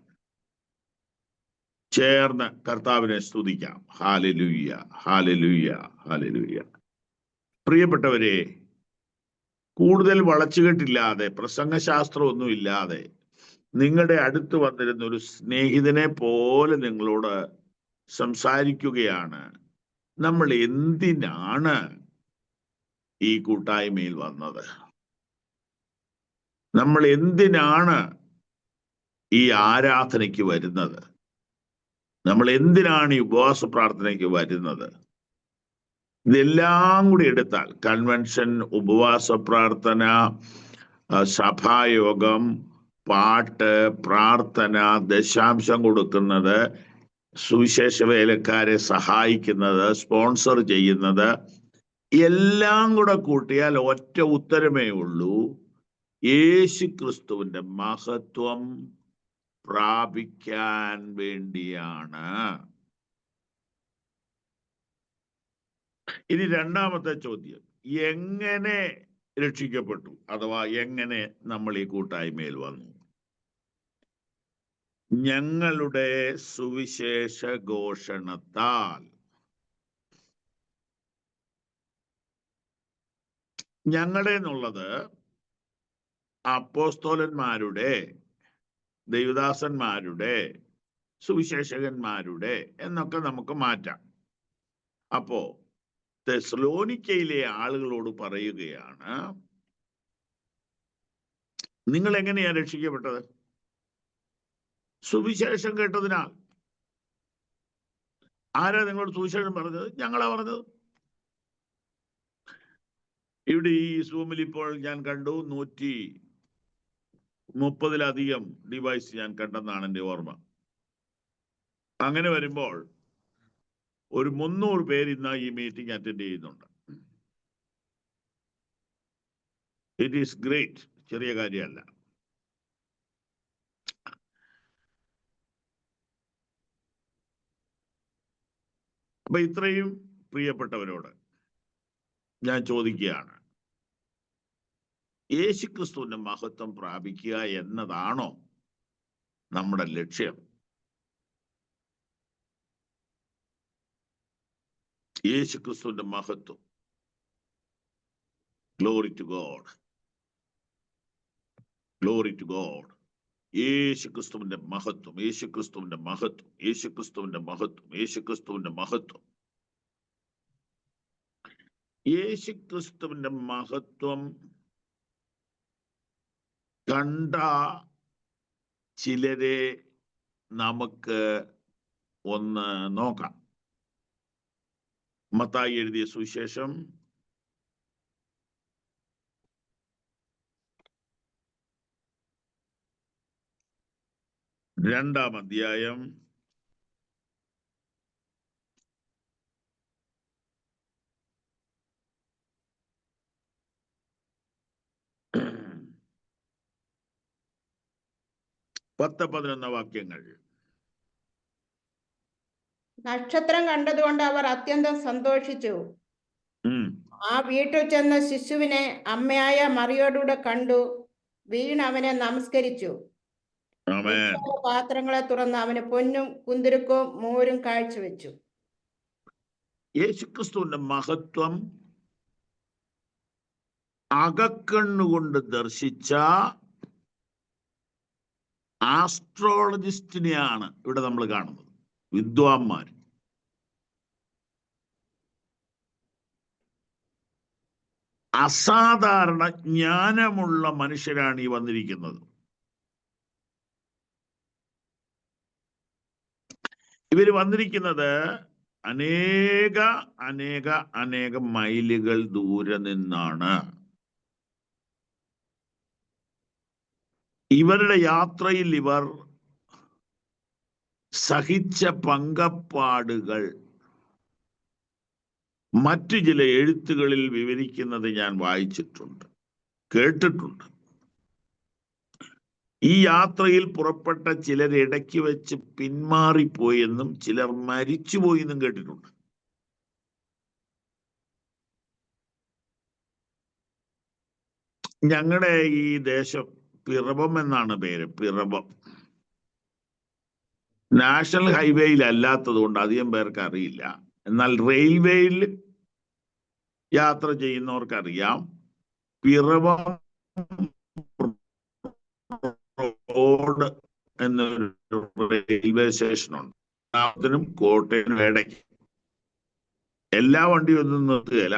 ചേർന്ന് കർത്താവിനെ സ്തുതിക്കാം. ഹല്ലേലൂയ, ഹല്ലേലൂയ, ഹല്ലേലൂയ. പ്രിയപ്പെട്ടവരെ, കൂടുതൽ വളച്ചുകെട്ടില്ലാതെ, പ്രസംഗശാസ്ത്രമൊന്നും ഇല്ലാതെ നിങ്ങളുടെ അടുത്ത് വന്നിരുന്ന ഒരു സ്നേഹിതനെ പോലെ നിങ്ങളോട് സംസാരിക്കുകയാണ്. നമ്മൾ എന്തിനാണ് ഈ കൂട്ടായ്മയിൽ വന്നത്? നമ്മൾ എന്തിനാണ് ഈ ആരാധനയ്ക്ക് വരുന്നത്? നമ്മൾ എന്തിനാണ് ഈ ഉപവാസ പ്രാർത്ഥനയ്ക്ക് വരുന്നത്? ഇതെല്ലാം കൂടി എടുത്താൽ കൺവെൻഷൻ, ഉപവാസ പ്രാർത്ഥന, സഭായോഗം, പാട്ട്, പ്രാർത്ഥന, ദശാംശം കൊടുക്കുന്നത്, സുവിശേഷ വേലക്കാരെ സഹായിക്കുന്നത്, സ്പോൺസർ ചെയ്യുന്നത്, എല്ലാം കൂടെ കൂട്ടിയാൽ ഒറ്റ ഉത്തരമേ ഉള്ളൂ: യേശു ക്രിസ്തുവിന്റെ മഹത്വം പ്രാപിക്കാൻ വേണ്ടിയാണ്. ഇനി രണ്ടാമത്തെ ചോദ്യം, എങ്ങനെ രക്ഷിക്കപ്പെട്ടു? അഥവാ എങ്ങനെ നമ്മൾ ഈ കൂട്ടായ്മയിൽ വന്നു? ഞങ്ങളുടെ സുവിശേഷ ഘോഷണത്താൽ. ഞങ്ങളുടെ എന്നുള്ളത് അപ്പോസ്തോലന്മാരുടെ, ദൈവദാസന്മാരുടെ, സുവിശേഷകന്മാരുടെ എന്നൊക്കെ നമുക്ക് മാറ്റാം. അപ്പോ തെസ്സലോനിക്കയിലെ ആളുകളോട് പറയുകയാണ്, നിങ്ങൾ എങ്ങനെയാ രക്ഷിക്കപ്പെട്ടത്? സുവിശേഷം കേട്ടതിനാൽ. ആരാ നിങ്ങളോട് സുവിശേഷം പറഞ്ഞത്? ഞങ്ങളാ പറഞ്ഞത്. ഇവിടെ ഈ സൂമിൽ ഇപ്പോൾ ഞാൻ കണ്ടു 130-ലധികം ഡിവൈസ് ഞാൻ കണ്ടെന്നാണ് എൻ്റെ ഓർമ്മ. അങ്ങനെ വരുമ്പോൾ ഒരു 300 പേര് ഇന്ന് ഈ മീറ്റിംഗ് അറ്റൻഡ് ചെയ്യുന്നുണ്ട്. It is great. ചെറിയ കാര്യമല്ല. അപ്പൊ ഇത്രയും പ്രിയപ്പെട്ടവരോട് ഞാൻ ചോദിക്കുകയാണ്, യേശുക്രിസ്തുവിന്റെ മഹത്വം പ്രാപിക്കുക എന്നതാണോ നമ്മുടെ ലക്ഷ്യം? യേശുക്രിസ്തുവിന്റെ മഹത്വം. Glory to God, glory to God. യേശുക്രിസ്തുവിന്റെ മഹത്വം, യേശുക്രിസ്തുവിന്റെ മഹത്വം, യേശുക്രിസ്തുവിന്റെ മഹത്വം, യേശുക്രിസ്തുവിന്റെ മഹത്വം. യേശുക്രിസ്തുവിന്റെ മഹത്വം കണ്ട ചിലരെ നമുക്ക് ഒന്ന് നോക്കാം. മത്തായി എഴുതിയ സുവിശേഷം 2-ാം അധ്യായം 10-11 വാക്യങ്ങൾ. നക്ഷത്രം കണ്ടതുകൊണ്ട് അവർ അത്യന്തം സന്തോഷിച്ചു. ആ വീട്ടിൽ ചെന്ന് ശിശുവിനെ അമ്മയായ മറിയോടുകൂടെ കണ്ടു, വീണ് അവനെ നമസ്കരിച്ചു. പാത്രങ്ങളെ തുറന്ന് അവന് പൊന്നും കുന്തിരുക്കവും മോരും കാഴ്ചവെച്ചു. യേശുക്രിസ്തുവിന്റെ മഹത്വം അകക്കണ്ണുകൊണ്ട് ദർശിച്ച ആസ്ട്രോളജിസ്റ്റിനെയാണ് ഇവിടെ നമ്മൾ കാണുന്നത്. വിദ്വാൻമാർ. അസാധാരണ ജ്ഞാനമുള്ള മനുഷ്യരാണ് ഈ വന്നിരിക്കുന്നത്. ഇവര് വന്നിരിക്കുന്നത് അനേകം മൈലുകൾ ദൂരെ നിന്നാണ്. ഇവരുടെ യാത്രയിൽ ഇവർ സഹിച്ച പങ്കപ്പാടുകൾ മറ്റു ചില എഴുത്തുകളിൽ വിവരിക്കുന്നത് ഞാൻ വായിച്ചിട്ടുണ്ട്, കേട്ടിട്ടുണ്ട്. ഈ യാത്രയിൽ പുറപ്പെട്ട ചിലർ ഇടയ്ക്ക് വെച്ച് പിന്മാറിപ്പോയെന്നും ചിലർ മരിച്ചുപോയി എന്നും കേട്ടിട്ടുണ്ട്. ഞങ്ങളുടെ ഈ ദേശം പിറവം എന്നാണ് പേര്. പിറവം നാഷണൽ ഹൈവേയിൽ അല്ലാത്തത് കൊണ്ട് അധികം പേർക്ക് അറിയില്ല. എന്നാൽ റെയിൽവേയിൽ യാത്ര ചെയ്യുന്നവർക്കറിയാം. പിറവം റോഡ് എന്നൊരു റെയിൽവേ സ്റ്റേഷനുണ്ട്. എറണാകുളത്തിനും കോട്ടയത്തിനും ഇടയ്ക്ക്. എല്ലാ വണ്ടിയും ഒന്നും നിർത്തുകയില്ല,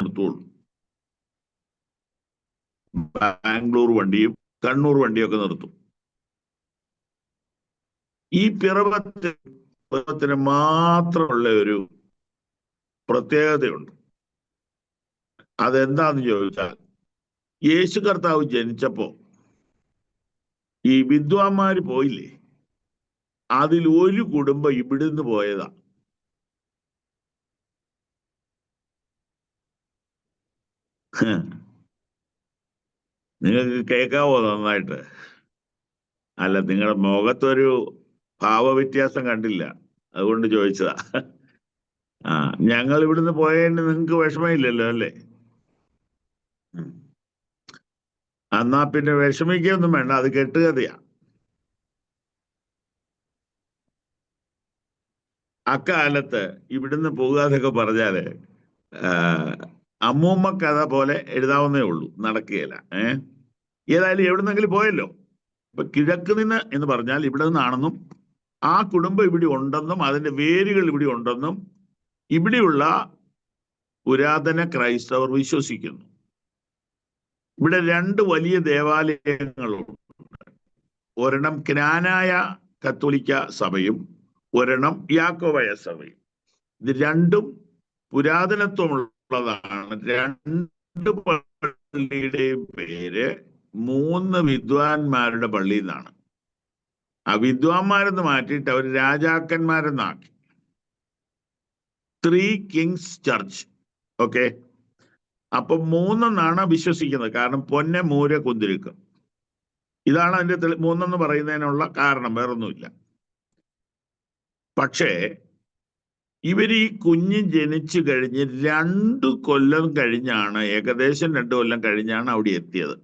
നിർത്തുള്ളൂ. ബാംഗ്ലൂർ വണ്ടിയും കണ്ണൂർ വണ്ടിയും ഒക്കെ നിർത്തും. ഈ പിറവത്തിന് മാത്രമുള്ള ഒരു പ്രത്യേകതയുണ്ട്. അതെന്താന്ന് ചോദിച്ചാൽ, യേശു കർത്താവ് ജനിച്ചപ്പോ ഈ വിദ്വാന്മാര് പോയില്ലേ, അതിൽ ഒരു കുടുംബം ഇവിടുന്ന് പോയതാ. നിങ്ങൾക്ക് കേൾക്കാവോ നന്നായിട്ട്? അല്ല, നിങ്ങളുടെ മുഖത്തൊരു ഭാവവ്യത്യാസം കണ്ടില്ല, അതുകൊണ്ട് ചോദിച്ചതാ. ഞങ്ങൾ ഇവിടുന്ന് പോയതിന് നിങ്ങൾക്ക് വിഷമമില്ലല്ലോ അല്ലേ? എന്നാ പിന്നെ വിഷമിക്കൊന്നും വേണ്ട, അത് കെട്ടുകഥയാ. അക്കാലത്ത് ഇവിടുന്ന് പോകാതൊക്കെ പറഞ്ഞാല് അമ്മൂമ്മ കഥ പോലെ എഴുതാവുന്നേ ഉള്ളൂ, നടക്കുകയില്ല. ഏതായാലും എവിടുന്നെങ്കിലും പോയല്ലോ. ഇപ്പൊ കിഴക്ക് നിന്ന് എന്ന് പറഞ്ഞാൽ ഇവിടെ നിന്നാണെന്നും ആ കുടുംബം ഇവിടെ ഉണ്ടെന്നും അതിന്റെ വേരുകൾ ഇവിടെ ഉണ്ടെന്നും ഇവിടെയുള്ള പുരാതന ക്രൈസ്തവർ വിശ്വസിക്കുന്നു. ഇവിടെ 2 വലിയ ദേവാലയങ്ങളുണ്ട്. ഒരെണ്ണം ക്നാനായ കത്തോലിക്ക സഭയും ഒരെണ്ണം യാക്കോബായ സഭയും. ഇത് രണ്ടും പുരാതനത്വമുള്ളതാണ്. 2 പള്ളിയുടെയും പേര് 3 വിദ്വാൻമാരുടെ പള്ളി എന്നാണ്. ആ വിദ്വാൻമാരെന്ന് മാറ്റിയിട്ട് അവർ രാജാക്കന്മാരെന്നാക്കി. 3 കിങ്സ് ചർച്ച്. ഓക്കെ, അപ്പൊ 3 എന്നാണ് വിശ്വസിക്കുന്നത്. കാരണം പൊന്നെ മൂര് കുന്തിരിക്ക, ഇതാണ് അതിന്റെ 3 പറയുന്നതിനുള്ള കാരണം, വേറൊന്നുമില്ല. പക്ഷേ ഇവർ ഈ കുഞ്ഞ് ജനിച്ചു കഴിഞ്ഞ് 2 കൊല്ലം കഴിഞ്ഞാണ്, ഏകദേശം 2 കൊല്ലം കഴിഞ്ഞാണ് അവിടെ എത്തിയത്.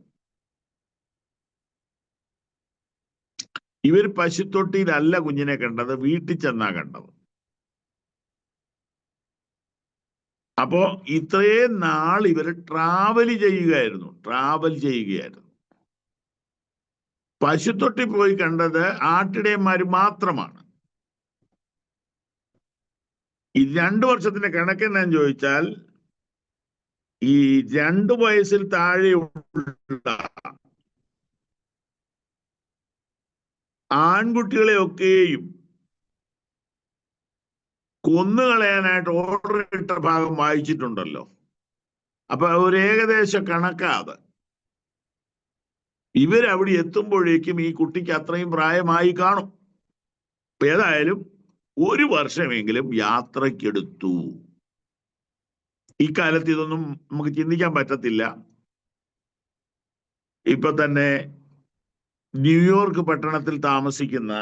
ഇവർ പശുത്തൊട്ടിയിലല്ല കുഞ്ഞിനെ കണ്ടത്, വീട്ടിൽ ചെന്നാ കണ്ടത്. അപ്പോ ഇത്രയും നാൾ ഇവർ ട്രാവൽ ചെയ്യുകയായിരുന്നു. പശുത്തൊട്ടി പോയി കണ്ടത് ആട്ടിടയന്മാര് മാത്രമാണ്. ഈ 2 വർഷത്തിന്റെ കണക്കെന്നാന്ന് ചോദിച്ചാൽ, ഈ 2 വയസ്സിൽ താഴെയുള്ള ആൺകുട്ടികളെയൊക്കെയും കൊന്നുകളയാനായിട്ട് ഓർഡർ ഇട്ട ഭാഗം വായിച്ചിട്ടുണ്ടല്ലോ. അപ്പൊ ഒരു ഏകദേശ കണക്കാത്. ഇവരവിടെ എത്തുമ്പോഴേക്കും ഈ കുട്ടിക്ക് അത്രയും പ്രായമായി കാണും. ഏതായാലും 1 വർഷമെങ്കിലും യാത്രക്കെടുത്തു. ഈ കാലത്ത് ഇതൊന്നും നമുക്ക് ചിന്തിക്കാൻ പറ്റത്തില്ല. ഇപ്പൊ തന്നെ ന്യൂയോർക്ക് പട്ടണത്തിൽ താമസിക്കുന്ന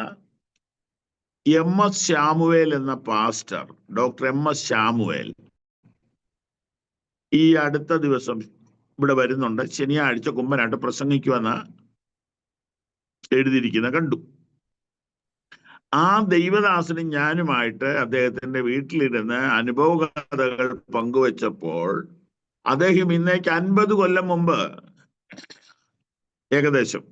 MS ശാമുവേൽ എന്ന പാസ്റ്റർ, ഡോക്ടർ MS ശാമുവേൽ, ഈ അടുത്ത ദിവസം ഇവിടെ വരുന്നുണ്ട്. ശനിയാഴ്ച കുമ്പനായിട്ട് പ്രസംഗിക്കുമെന്ന് എഴുതിയിരിക്കുന്ന കണ്ടു. ആ ദൈവദാസനും ഞാനുമായിട്ട് അദ്ദേഹത്തിന്റെ വീട്ടിലിരുന്ന് അനുഭവ കഥകൾ പങ്കുവെച്ചപ്പോൾ അദ്ദേഹം ഇന്നേക്ക് 50 കൊല്ലം മുമ്പ് ഏകദേശം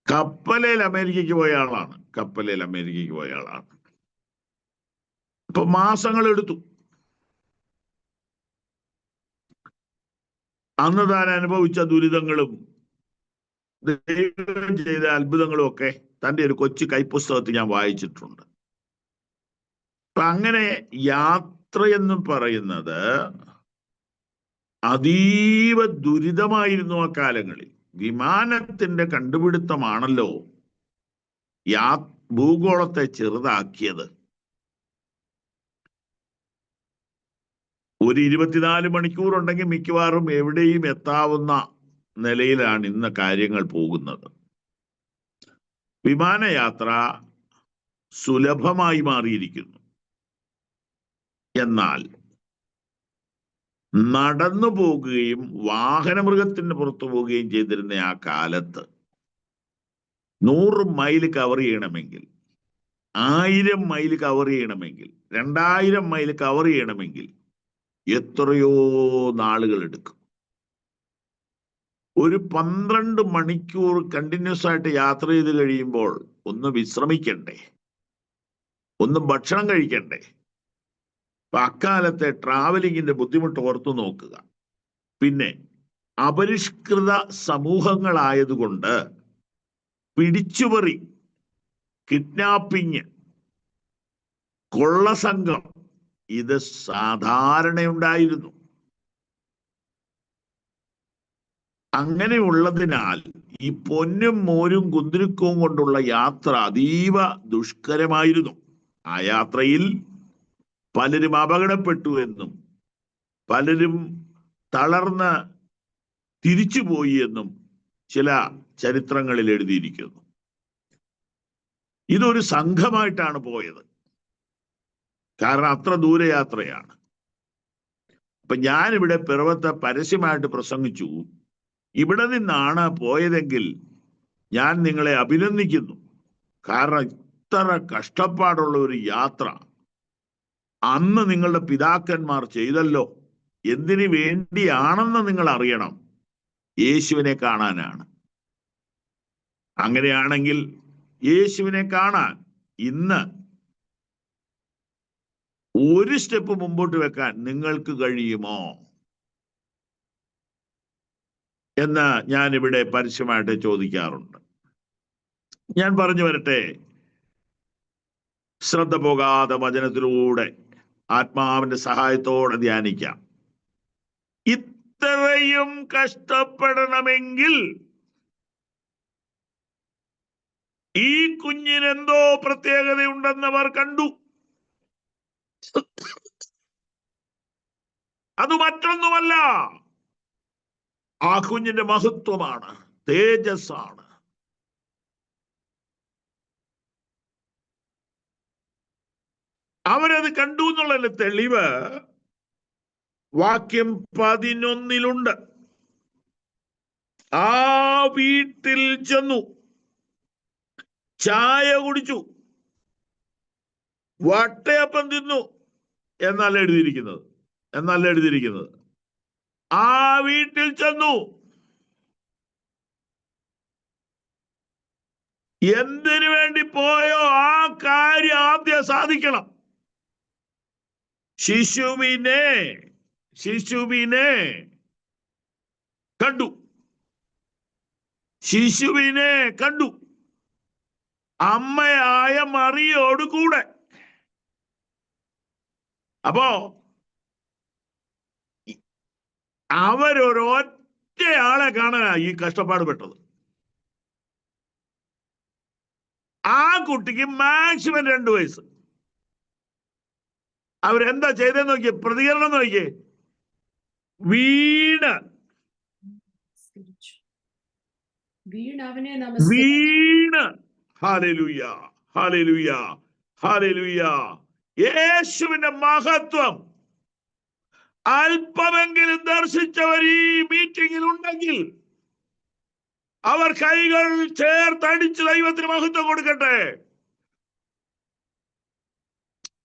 കപ്പലിൽ അമേരിക്കയ്ക്ക് പോയ ആളാണ്. അപ്പൊ മാസങ്ങൾ എടുത്തു. അന്ന് താൻ അനുഭവിച്ച ദുരിതങ്ങളും ദൈവം ചെയ്ത അത്ഭുതങ്ങളും ഒക്കെ തൻ്റെ ഒരു കൊച്ചു കൈപ്പുസ്തകത്തിൽ ഞാൻ വായിച്ചിട്ടുണ്ട്. അപ്പൊ അങ്ങനെ യാത്രയെന്നും പറയുന്നത് അതീവ ദുരിതമായിരുന്നു ആ കാലങ്ങളിൽ. വിമാനത്തിന്റെ കണ്ടുപിടുത്തമാണല്ലോ ഭൂഗോളത്തെ ചെറുതാക്കിയത്. ഒരു 24 മണിക്കൂർ ഉണ്ടെങ്കിൽ മിക്കവാറും എവിടെയും എത്താവുന്ന നിലയിലാണ് ഇന്ന് കാര്യങ്ങൾ പോകുന്നത്. വിമാനയാത്ര സുലഭമായി മാറിയിരിക്കുന്നു. എന്നാൽ നടന്നു പോകുകയും വാഹനമൃഗത്തിന് പുറത്തു പോവുകയും ചെയ്തിരുന്ന ആ കാലത്ത് 100 മൈൽ കവർ ചെയ്യണമെങ്കിൽ, 1000 മൈൽ കവർ ചെയ്യണമെങ്കിൽ, 2000 മൈൽ കവർ ചെയ്യണമെങ്കിൽ എത്രയോ നാളുകൾ എടുക്കും. ഒരു 12 മണിക്കൂർ കണ്ടിന്യൂസ് ആയിട്ട് യാത്ര ചെയ്ത് കഴിയുമ്പോൾ ഒന്ന് വിശ്രമിക്കണ്ടേ, ഒന്ന് ഭക്ഷണം കഴിക്കണ്ടേ? അപ്പൊ അക്കാലത്തെ ട്രാവലിങ്ങിന്റെ ബുദ്ധിമുട്ട് ഓർത്തു നോക്കുക. പിന്നെ അപരിഷ്കൃത സമൂഹങ്ങളായതുകൊണ്ട് പിടിച്ചുപറി, കിഡ്നാപ്പിങ്, കൊള്ളസംഘം ഇത് സാധാരണയുണ്ടായിരുന്നു. അങ്ങനെയുള്ളതിനാൽ ഈ പൊന്നും മോരും കുന്തിരുക്കവും കൊണ്ടുള്ള യാത്ര അതീവ ദുഷ്കരമായിരുന്നു. ആ യാത്രയിൽ പലരും അപകടപ്പെട്ടു എന്നും പലരും തളർന്ന് തിരിച്ചുപോയി എന്നും ചില ചരിത്രങ്ങളിൽ എഴുതിയിരിക്കുന്നു. ഇതൊരു സംഘമായിട്ടാണ് പോയത്, കാരണം അത്ര ദൂരയാത്രയാണ്. അപ്പൊ ഞാനിവിടെ പിറവത്തെ പരസ്യമായിട്ട് പ്രസംഗിച്ചു. ഇവിടെ നിന്നാണ് പോയതെങ്കിൽ ഞാൻ നിങ്ങളെ അഭിനന്ദിക്കുന്നു. കാരണം ഇത്ര കഷ്ടപ്പാടുള്ള ഒരു യാത്ര അന്ന് നിങ്ങളുടെ പിതാക്കന്മാർ ചെയ്തല്ലോ. എന്തിനു വേണ്ടിയാണെന്ന് നിങ്ങൾ അറിയണം. യേശുവിനെ കാണാനാണ്. അങ്ങനെയാണെങ്കിൽ യേശുവിനെ കാണാൻ ഇന്ന് ഒരു സ്റ്റെപ്പ് മുമ്പോട്ട് വെക്കാൻ നിങ്ങൾക്ക് കഴിയുമോ എന്ന് ഞാനിവിടെ പരസ്യമായിട്ട് ചോദിക്കാറുണ്ട്. ഞാൻ പറഞ്ഞു വരട്ടെ, ശ്രദ്ധ പോകാതെ വചനത്തിലൂടെ ആത്മാവിന്റെ സഹായത്തോടെ ധ്യാനിക്കാം. ഇത്രയും കഷ്ടപ്പെടണമെങ്കിൽ ഈ കുഞ്ഞിനെന്തോ പ്രത്യേകതയുണ്ടെന്നവർ കണ്ടു. അത് മറ്റൊന്നുമല്ല, ആ കുഞ്ഞിന്റെ മഹത്വമാണ്, തേജസ്സാണ്. അവരത് കണ്ടു എന്നുള്ളതിന്റെ തെളിവ് വാക്യം 11 ആ വീട്ടിൽ ചെന്നു, ചായ കുടിച്ചു, വട്ടയപ്പം തിന്നു എന്നല്ല എഴുതിയിരിക്കുന്നത്. ആ വീട്ടിൽ ചെന്നു. എന്തിനു വേണ്ടി പോയോ ആ കാര്യം ആദ്യം സാധിക്കണം. ശിശുവിനെ കണ്ടു. അമ്മയായ മറിയോട് കൂടെ. അപ്പോ അവരൊരൊറ്റയാളെ കാണാനാ ഈ കഷ്ടപ്പാട് പെട്ടത്. ആ കുട്ടിക്ക് മാക്സിമം 2 വയസ്സ്. അവരെന്താ ചെയ്തെന്ന് നോക്കിയേ, പ്രതികരണം നോക്കിയേ. വീണ് ഹല്ലേലൂയ, ഹല്ലേലൂയ, ഹല്ലേലൂയ. യേശുവിന്റെ മഹത്വം അല്പമെങ്കിലും ദർശിച്ചവർ ഈ മീറ്റിംഗിൽ ഉണ്ടെങ്കിൽ അവർ കൈകൾ ചേർത്തടിച്ച് ദൈവത്തിന് മഹത്വം കൊടുക്കട്ടെ.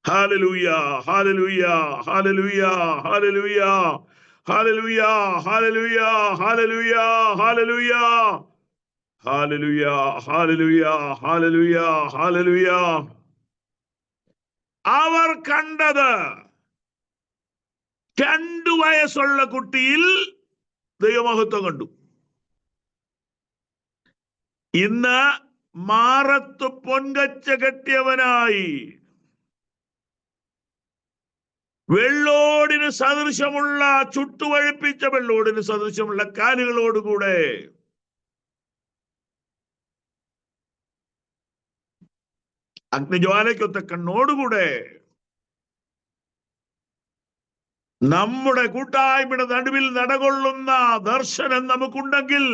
ഹല്ലേലൂയ, ഹല്ലേലൂയ, ഹല്ലേലൂയ, ഹല്ലേലൂയ, ഹല്ലേലൂയ, ഹല്ലേലൂയ, ഹല്ലേലൂയ, ഹല്ലേലൂയ, ഹല്ലേലൂയ, ഹല്ലേലൂയ, ഹല്ലേലൂയ, ഹല്ലേലൂയ. അവർ കണ്ടത് 2 വയസ്സുള്ള കുട്ടിയിൽ ദൈവമഹത്വം കണ്ടു. ഇന്ന് മാറത്ത് പൊൻകച്ച കെട്ടിയവനായി, വെള്ളോടിന് സദൃശമുള്ള, ചുട്ടുവഴുപ്പിച്ച വെള്ളോടിന് സദൃശമുള്ള കാലുകളോടുകൂടെ അഗ്നിജ്വാലയ്ക്കൊത്ത കണ്ണോടുകൂടെ നമ്മുടെ കൂട്ടായ്മയുടെ നടുവിൽ നടകൊള്ളുന്ന ദർശനം നമുക്കുണ്ടെങ്കിൽ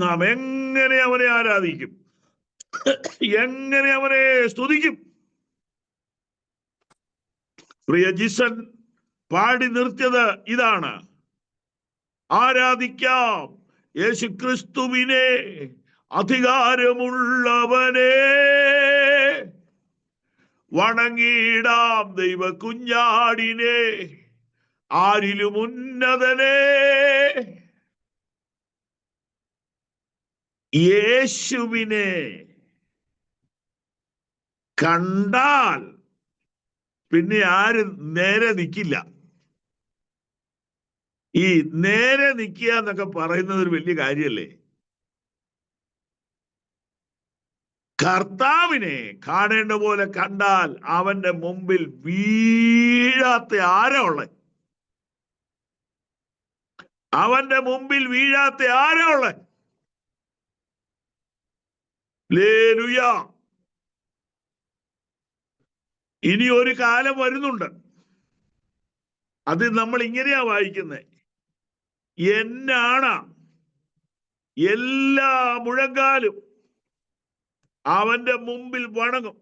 നാം എങ്ങനെ അവനെ ആരാധിക്കും, എങ്ങനെ അവനെ സ്തുതിക്കും. പ്രിയ ജിസൺ പാടി നിർത്തിയത് ഇതാണ്: ആരാധിക്കാം യേശുക്രിസ്തുവിനെ, അധികാരമുള്ളവനെ, വണങ്ങിടാം ദൈവ കുഞ്ഞാടിനെ, ആരിലും ഉന്നതനെ. യേശുവിനെ കണ്ടാൽ പിന്നെ ആരും നേരെ നിൽക്കില്ല. ഈ നേരെ നിൽക്കുക എന്നൊക്കെ പറയുന്നത് ഒരു വലിയ കാര്യമല്ലേ? കർത്താവിനെ കാണേണ്ട പോലെ കണ്ടാൽ അവന്റെ മുമ്പിൽ വീഴാത്ത ആരാ ഉള്ളത്? അവന്റെ മുമ്പിൽ വീഴാത്ത ആരാ ഉള്ളത്? ഹല്ലേലൂയ. ഇനി ഒരു കാലം വരുന്നുണ്ട്, അത് നമ്മൾ ഇങ്ങനെയാ വായിക്കുന്നത്: എന്നാണ് എല്ലാ മുഴങ്കാലും അവന്റെ മുമ്പിൽ വണങ്ങും.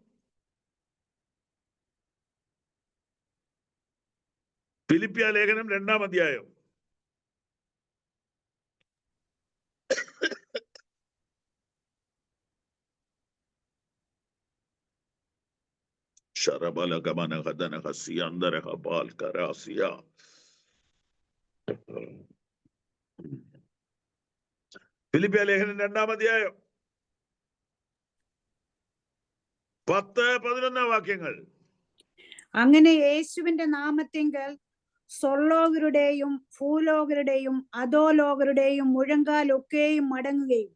ഫിലിപ്പിയ ലേഖനം 2-ാം അധ്യായം. ഫിലിപ്പിയ ലേഖനം 2-ാം അധ്യായം 10-11 വാക്യങ്ങൾ. അങ്ങനെ യേശുവിന്റെ നാമത്തിങ്കൽ സ്വർലോകരുടെയും ഭൂലോകരുടെയും അധോലോകരുടെയും മുഴങ്കാലൊക്കെയും മടങ്ങുകയും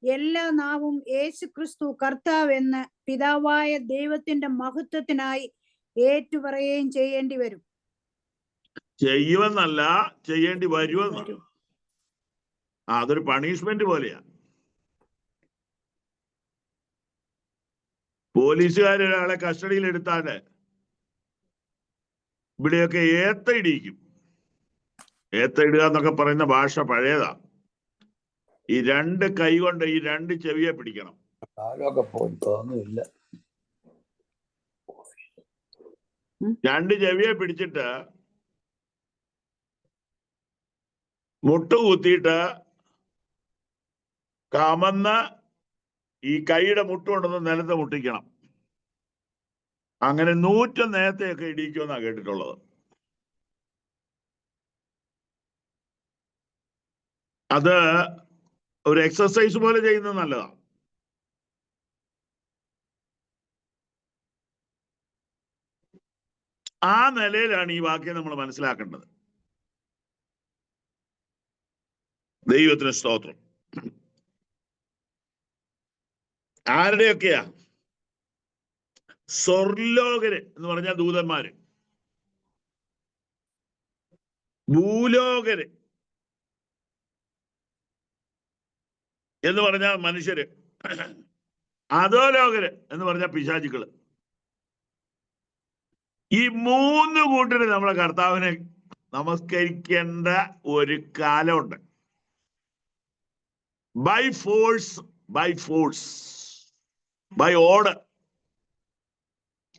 എല്ലാ നാവും യേശുക്രിസ്തു കർത്താവെന്ന് പിതാവായ ദൈവത്തിന്റെ മഹത്വത്തിനായി ഏറ്റുപറയുകയും ചെയ്യേണ്ടി വരും. ചെയ്യുമെന്നല്ല, ചെയ്യേണ്ടി വരുമെന്ന്. അതൊരു പണിഷ്മെന്റ് പോലെയാ. പോലീസുകാരൊരാളെ കസ്റ്റഡിയിൽ എടുത്താല് ഇവിടെയൊക്കെ ഏത്തയിടിക്കും. ഏത്തയിടുക എന്നൊക്കെ പറയുന്ന ഭാഷ പഴയതാ. ഈ 2 കൈ കൊണ്ട് ഈ 2 ചെവിയെ പിടിക്കണം. തോന്നുന്നില്ല. 2 ചെവിയെ പിടിച്ചിട്ട് മുട്ടുകുത്തിയിട്ട് കമന്ന് ഈ കൈയുടെ മുട്ടുകൊണ്ടൊന്ന് നിലത്ത് മുട്ടിക്കണം. അങ്ങനെ 100 നേരത്തെയൊക്കെ ഇടിക്കുമെന്നാ കേട്ടിട്ടുള്ളത്. അത് ഒരു എക്സസൈസ് പോലെ ചെയ്യുന്നത് നല്ലതാ. ആ നിലയിലാണ് ഈ വാക്യം നമ്മൾ മനസ്സിലാക്കേണ്ടത്. ദൈവത്തിന് സ്തോത്രം. ആരുടെയൊക്കെയാ? സ്വർലോകര് എന്ന് പറഞ്ഞാൽ ദൂതന്മാര്, ഭൂലോകര് എന്ന് പറഞ്ഞാൽ മനുഷ്യര്, അധോലോകര് എന്ന് പറഞ്ഞാൽ പിശാചുക്കള്. ഈ 3 കൂട്ടര് നമ്മളെ കർത്താവിനെ നമസ്കരിക്കേണ്ട ഒരു കാലമുണ്ട്. By force, by order.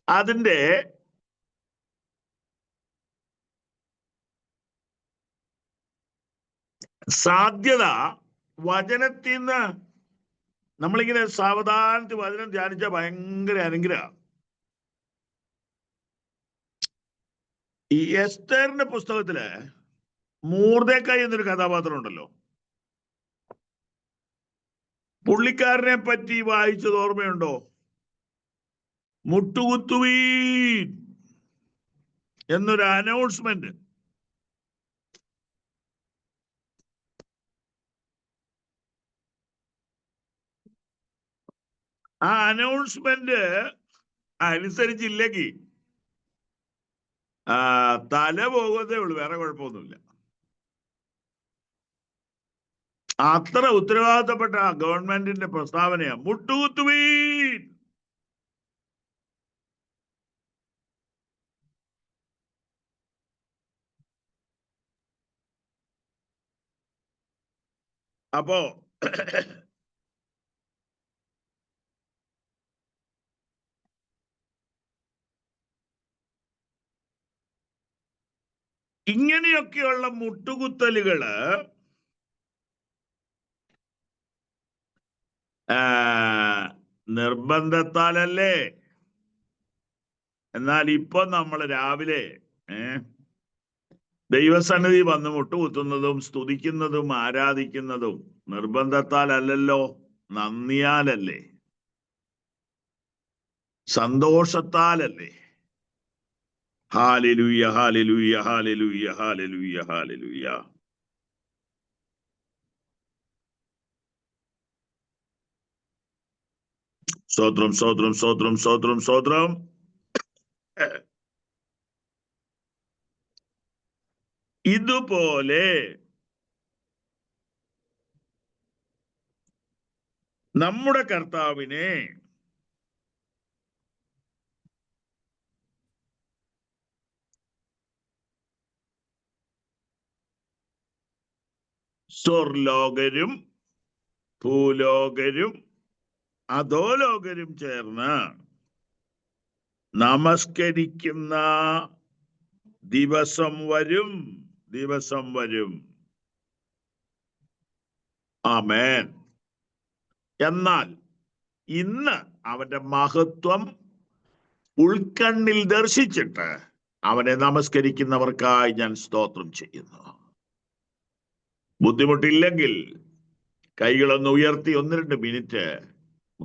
അതിന്റെ സാധ്യത വചനത്തിൽ നിന്ന് നമ്മളിങ്ങനെ സാവധാനത്തിൽ വചനം ധ്യാനിച്ച ഭയങ്കര അനുഗ്രഹം. ഈ എസ്തേറിന്റെ പുസ്തകത്തില് മൂർദെഖായി എന്നൊരു കഥാപാത്രം ഉണ്ടല്ലോ. പുള്ളിക്കാരനെ പറ്റി വായിച്ചത് ഓർമ്മയുണ്ടോ? മുട്ടുകുത്തുവീൻ എന്നൊരു അനൗൺസ്മെന്റ്. ആ അനൗൺസ്മെന്റ് അനുസരിച്ചില്ലെങ്കിൽ തല പോകുന്നതേ ഉള്ളൂ, വേറെ കുഴപ്പമൊന്നുമില്ല. അത്ര ഉത്തരവാദിത്തപ്പെട്ട ഗവൺമെന്റിന്റെ പ്രസ്താവനയാ മുട്ടുകുത്തുവീൻ. അപ്പോ ഇങ്ങനെയൊക്കെയുള്ള മുട്ടുകുത്തലുകള് നിർബന്ധത്താലല്ലേ. എന്നാൽ ഇപ്പൊ നമ്മൾ രാവിലെ ദൈവസന്നിധി വന്ന് മുട്ടുകുത്തുന്നതും സ്തുതിക്കുന്നതും ആരാധിക്കുന്നതും നിർബന്ധത്താലല്ലോ, നന്ദിയാലല്ലേ, സന്തോഷത്താലല്ലേ. ഹല്ലേലൂയ, ഹല്ലേലൂയ, ഹല്ലേലൂയ, ഹല്ലേലൂയ, ഹല്ലേലൂയ. സ്തോത്രം, സ്തോത്രം, സ്തോത്രം, സ്തോത്രം, സ്തോത്രം. ഇതുപോലെ നമ്മുടെ കർത്താവിനെ സ്വർലോകരും ഭൂലോകരും അധോലോകരും ചേർന്ന് നമസ്കരിക്കുന്ന ദിവസം വരും, ദിവസം വരും. ആമേൻ. എന്നാൽ ഇന്ന് അവന്റെ മഹത്വം ഉൾക്കണ്ണിൽ ദർശിച്ചിട്ട് അവനെ നമസ്കരിക്കുന്നവർക്കായി ഞാൻ സ്തോത്രം ചെയ്യുന്നു. ബുദ്ധിമുട്ടില്ലെങ്കിൽ കൈകളൊന്ന് ഉയർത്തി 1-2 മിനിറ്റ്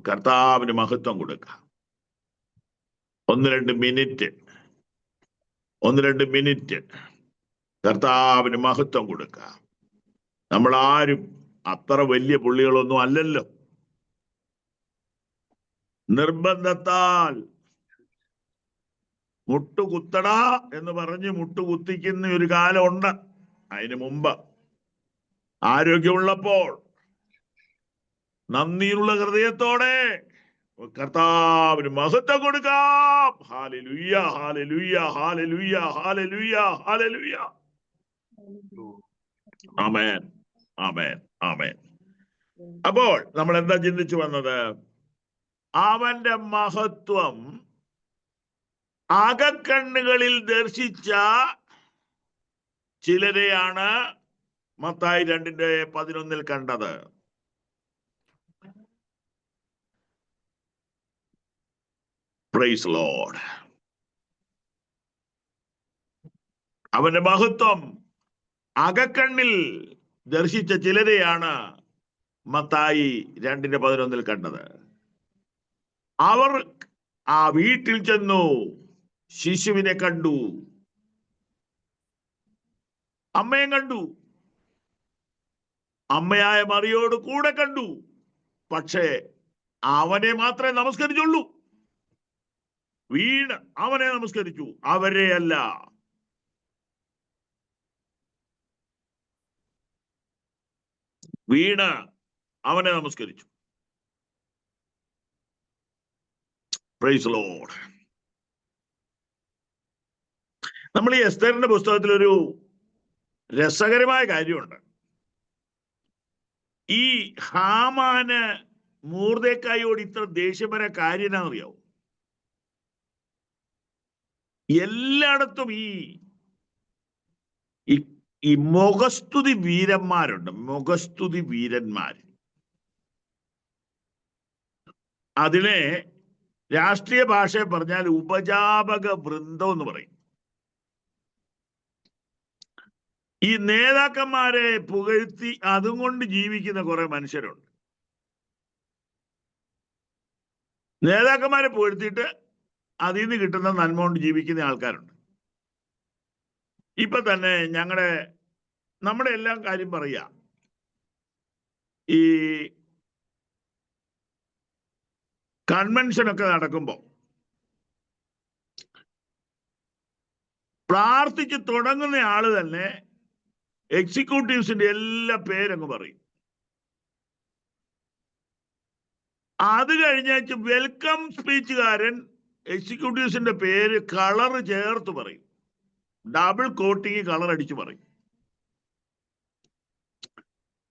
കർത്താവിന് മഹത്വം കൊടുക്കാം. 1-2 മിനിറ്റ്, 1-2 മിനിറ്റ് കർത്താവിന് മഹത്വം കൊടുക്കാം. നമ്മൾ ആരും അത്ര വലിയ പുള്ളികളൊന്നും അല്ലല്ലോ. നിർബന്ധത്താൽ മുട്ടുകുത്തടാ എന്ന് പറഞ്ഞ് മുട്ടുകുത്തിക്കുന്ന ഒരു കാലമുണ്ട്. അതിനു മുമ്പ് ആരോഗ്യമുള്ളപ്പോൾ നന്ദിയുള്ള ഹൃദയത്തോടെ കർത്താവിന് മഹത്വം കൊടുക്കാം. ഹല്ലേലൂയ, ഹല്ലേലൂയ, ഹല്ലേലൂയ, ഹല്ലേലൂയ, ഹല്ലേലൂയ. ആമേൻ, ആമേൻ, ആമേൻ. അപ്പോൾ നമ്മൾ എന്താ ചിന്തിച്ചു വന്നത്? അവന്റെ മഹത്വം അകക്കണ്ണുകളിൽ ദർശിച്ച ചിലരെയാണ് മത്തായി 2:11 കണ്ടത്. Praise Lord. അവന്റെ മഹത്വം അകക്കണ്ണിൽ ദർശിച്ച ചിലരെയാണ് മത്തായി 2:11 കണ്ടത്. അവർ ആ വീട്ടിൽ ചെന്നു, ശിശുവിനെ കണ്ടു, അമ്മയെ കണ്ടു, അമ്മയായ മറിയോട് കൂടെ കണ്ടു. പക്ഷേ അവനെ മാത്രമേ നമസ്കരിച്ചുള്ളൂ. വീണ് അവനെ നമസ്കരിച്ചു, അവരെ അല്ല. വീണ് അവനെ നമസ്കരിച്ചു. Praise Lord. നമ്മൾ ഈ എസ്തേറിന്റെ പുസ്തകത്തിലൊരു രസകരമായ കാര്യമുണ്ട്. ഈ ഹാമാന് മൂർദെഖായിയോട് ഇത്ര ദേഷ്യം വരാൻ കാര്യം എന്നാണെന്നറിയാവോ? എല്ലായിടത്തും ഈ മുഖസ്തുതി വീരന്മാരുണ്ട്, മുഖസ്തുതി വീരന്മാർ. അതിനെ രാഷ്ട്രീയ ഭാഷയെ പറഞ്ഞാൽ ഉപജാപക വൃന്ദം എന്ന് പറയും. ഈ നേതാക്കന്മാരെ പുകഴ്ത്തി അതും കൊണ്ട് ജീവിക്കുന്ന കുറെ മനുഷ്യരുണ്ട്. നേതാക്കന്മാരെ പുകഴ്ത്തിയിട്ട് അതിൽ നിന്ന് കിട്ടുന്ന നന്മ കൊണ്ട് ജീവിക്കുന്ന ആൾക്കാരുണ്ട്. ഇപ്പൊ തന്നെ നമ്മുടെ എല്ലാം കാര്യം പറയാ. ഈ കൺവെൻഷനൊക്കെ നടക്കുമ്പോ പ്രാർത്ഥിച്ച് തുടങ്ങുന്ന ആള് തന്നെ എക്സിക്യൂട്ടീവ്സിന്റെ എല്ലാ പേരങ്ങ് പറയും. അത് കഴിഞ്ഞാൽ വെൽക്കം സ്പീച്ചുകാരൻ എക്സിക്യൂട്ടീവ്സിന്റെ പേര് കളർ ചേർത്ത് പറയും, ഡബിൾ കോട്ടിങ് കളർ അടിച്ചു പറയും.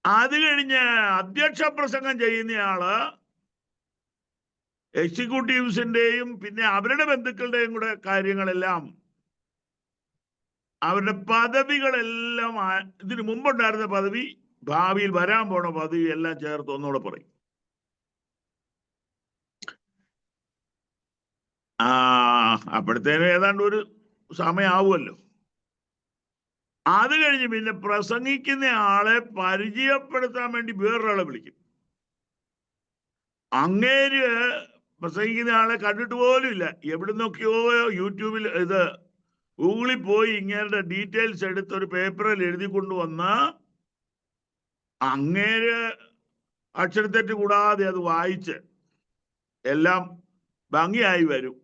അത് കഴിഞ്ഞ് അധ്യക്ഷ പ്രസംഗം ചെയ്യുന്നയാള് എക്സിക്യൂട്ടീവ്സിന്റെയും പിന്നെ അവരുടെ ബന്ധുക്കളുടെയും കൂടെ കാര്യങ്ങളെല്ലാം അവരുടെ പദവികളെല്ലാം ഇതിനു മുമ്പുണ്ടായിരുന്ന പദവി, ഭാവിയിൽ വരാൻ പോണ പദവി എല്ലാം ചേർത്ത് ഒന്നുകൂടെ പറയും. അപ്പോഴത്തേനും ഏതാണ്ട് ഒരു സമയമാവുമല്ലോ. അത് കഴിഞ്ഞ് പിന്നെ പ്രസംഗിക്കുന്ന ആളെ പരിചയപ്പെടുത്താൻ വേണ്ടി വേറൊരാളെ വിളിക്കും. അങ്ങേര് പ്രസംഗിക്കുന്ന ആളെ കണ്ടിട്ട് പോലും ഇല്ല. എവിടുന്നൊക്കെയോ യൂട്യൂബിൽ ഗൂഗിളിൽ പോയി ഇങ്ങേരുടെ ഡീറ്റെയിൽസ് എടുത്ത് ഒരു പേപ്പറിൽ എഴുതി കൊണ്ടുവന്ന അങ്ങേര് അക്ഷരത്തെറ്റ് കൂടാതെ അത് വായിച്ച് എല്ലാം ഭംഗിയായി വരും.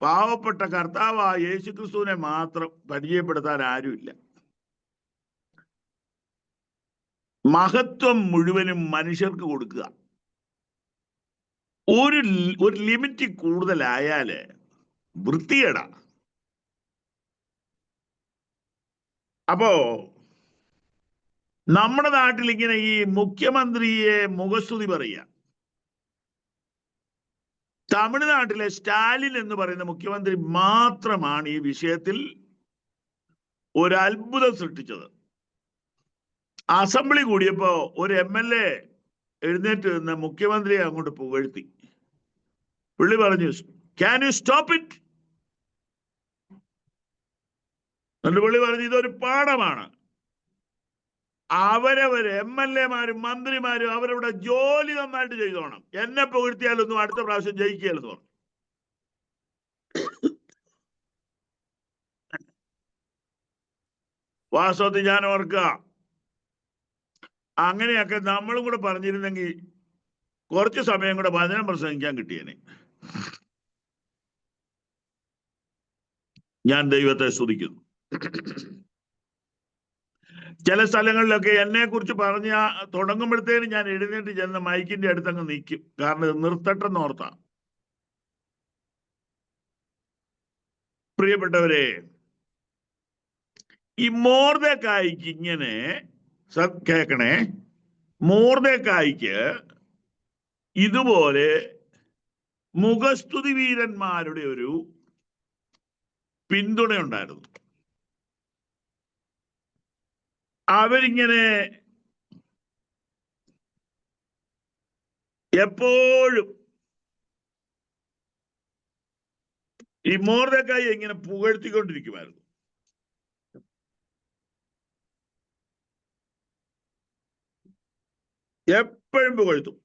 പാവപ്പെട്ട കർത്താവായ യേശുക്രിസ്തുവിനെ മാത്രം പരിചയപ്പെടുത്താൻ ആരുമില്ല. മഹത്വം മുഴുവനും മനുഷ്യർക്ക് കൊടുക്കുക. ഒരു ലിമിറ്റ് കൂടുതലായാല് വൃത്തികേടാ. അപ്പോ നമ്മുടെ നാട്ടിൽ ഇങ്ങനെ ഈ മുഖ്യമന്ത്രിയെ മുഖസ്തുതി പറയുക. തമിഴ്നാട്ടിലെ സ്റ്റാലിൻ എന്ന് പറയുന്ന മുഖ്യമന്ത്രി മാത്രമാണ് ഈ വിഷയത്തിൽ ഒരു അത്ഭുതം സൃഷ്ടിച്ചത്. അസംബ്ലി കൂടിയപ്പോ ഒരു MLA എഴുന്നേറ്റ് നിന്ന് മുഖ്യമന്ത്രിയെ അങ്ങോട്ട് പുകഴ്ത്തി. പുള്ളി പറഞ്ഞു, ക്യാൻ യു സ്റ്റോപ്പ് ഇറ്റ്? എന്നിട്ട് പുള്ളി പറഞ്ഞു, ഇതൊരു പാഠമാണ്. അവരവര് MLA-മാരും മന്ത്രിമാരും അവരവിടെ ജോലി നന്നായിട്ട് ചെയ്തോണം. എന്നെ പുകഴ്ത്തിയാലൊന്നും അടുത്ത പ്രാവശ്യം ജയിക്കുകയെന്ന് പറഞ്ഞു. വാസ്തവത്തിൽ ഞാൻ ഓർക്കുക, അങ്ങനെയൊക്കെ നമ്മളും കൂടെ പറഞ്ഞിരുന്നെങ്കിൽ കുറച്ച് സമയം കൂടെ വചനം പ്രസംഗിക്കാൻ കിട്ടിയേനെ. ഞാൻ ദൈവത്തെ സ്തുതിക്കുന്നു. ചില സ്ഥലങ്ങളിലൊക്കെ എന്നെ കുറിച്ച് പറഞ്ഞ തുടങ്ങുമ്പോഴത്തേനും ഞാൻ എഴുന്നേറ്റ് ചെന്ന് മൈക്കിന്റെ അടുത്തങ്ങ് നിൽക്കും. കാരണം ഇത് നിർത്തട്ടെന്ന് ഓർത്താ. പ്രിയപ്പെട്ടവരെ, ഈ മോർദെഖായിക്ക് ഇങ്ങനെ കേക്കണേ, മോർദെഖായിക്ക് ഇതുപോലെ മുഖസ്തുതി വീരന്മാരുടെ ഒരു പിന്തുണയുണ്ടായിരുന്നു. അവരിങ്ങനെ എപ്പോഴും ഈ മോർദെഖായി ഇങ്ങനെ പുകഴ്ത്തിക്കൊണ്ടിരിക്കുമായിരുന്നു. എപ്പോഴും പുകഴ്ത്തും.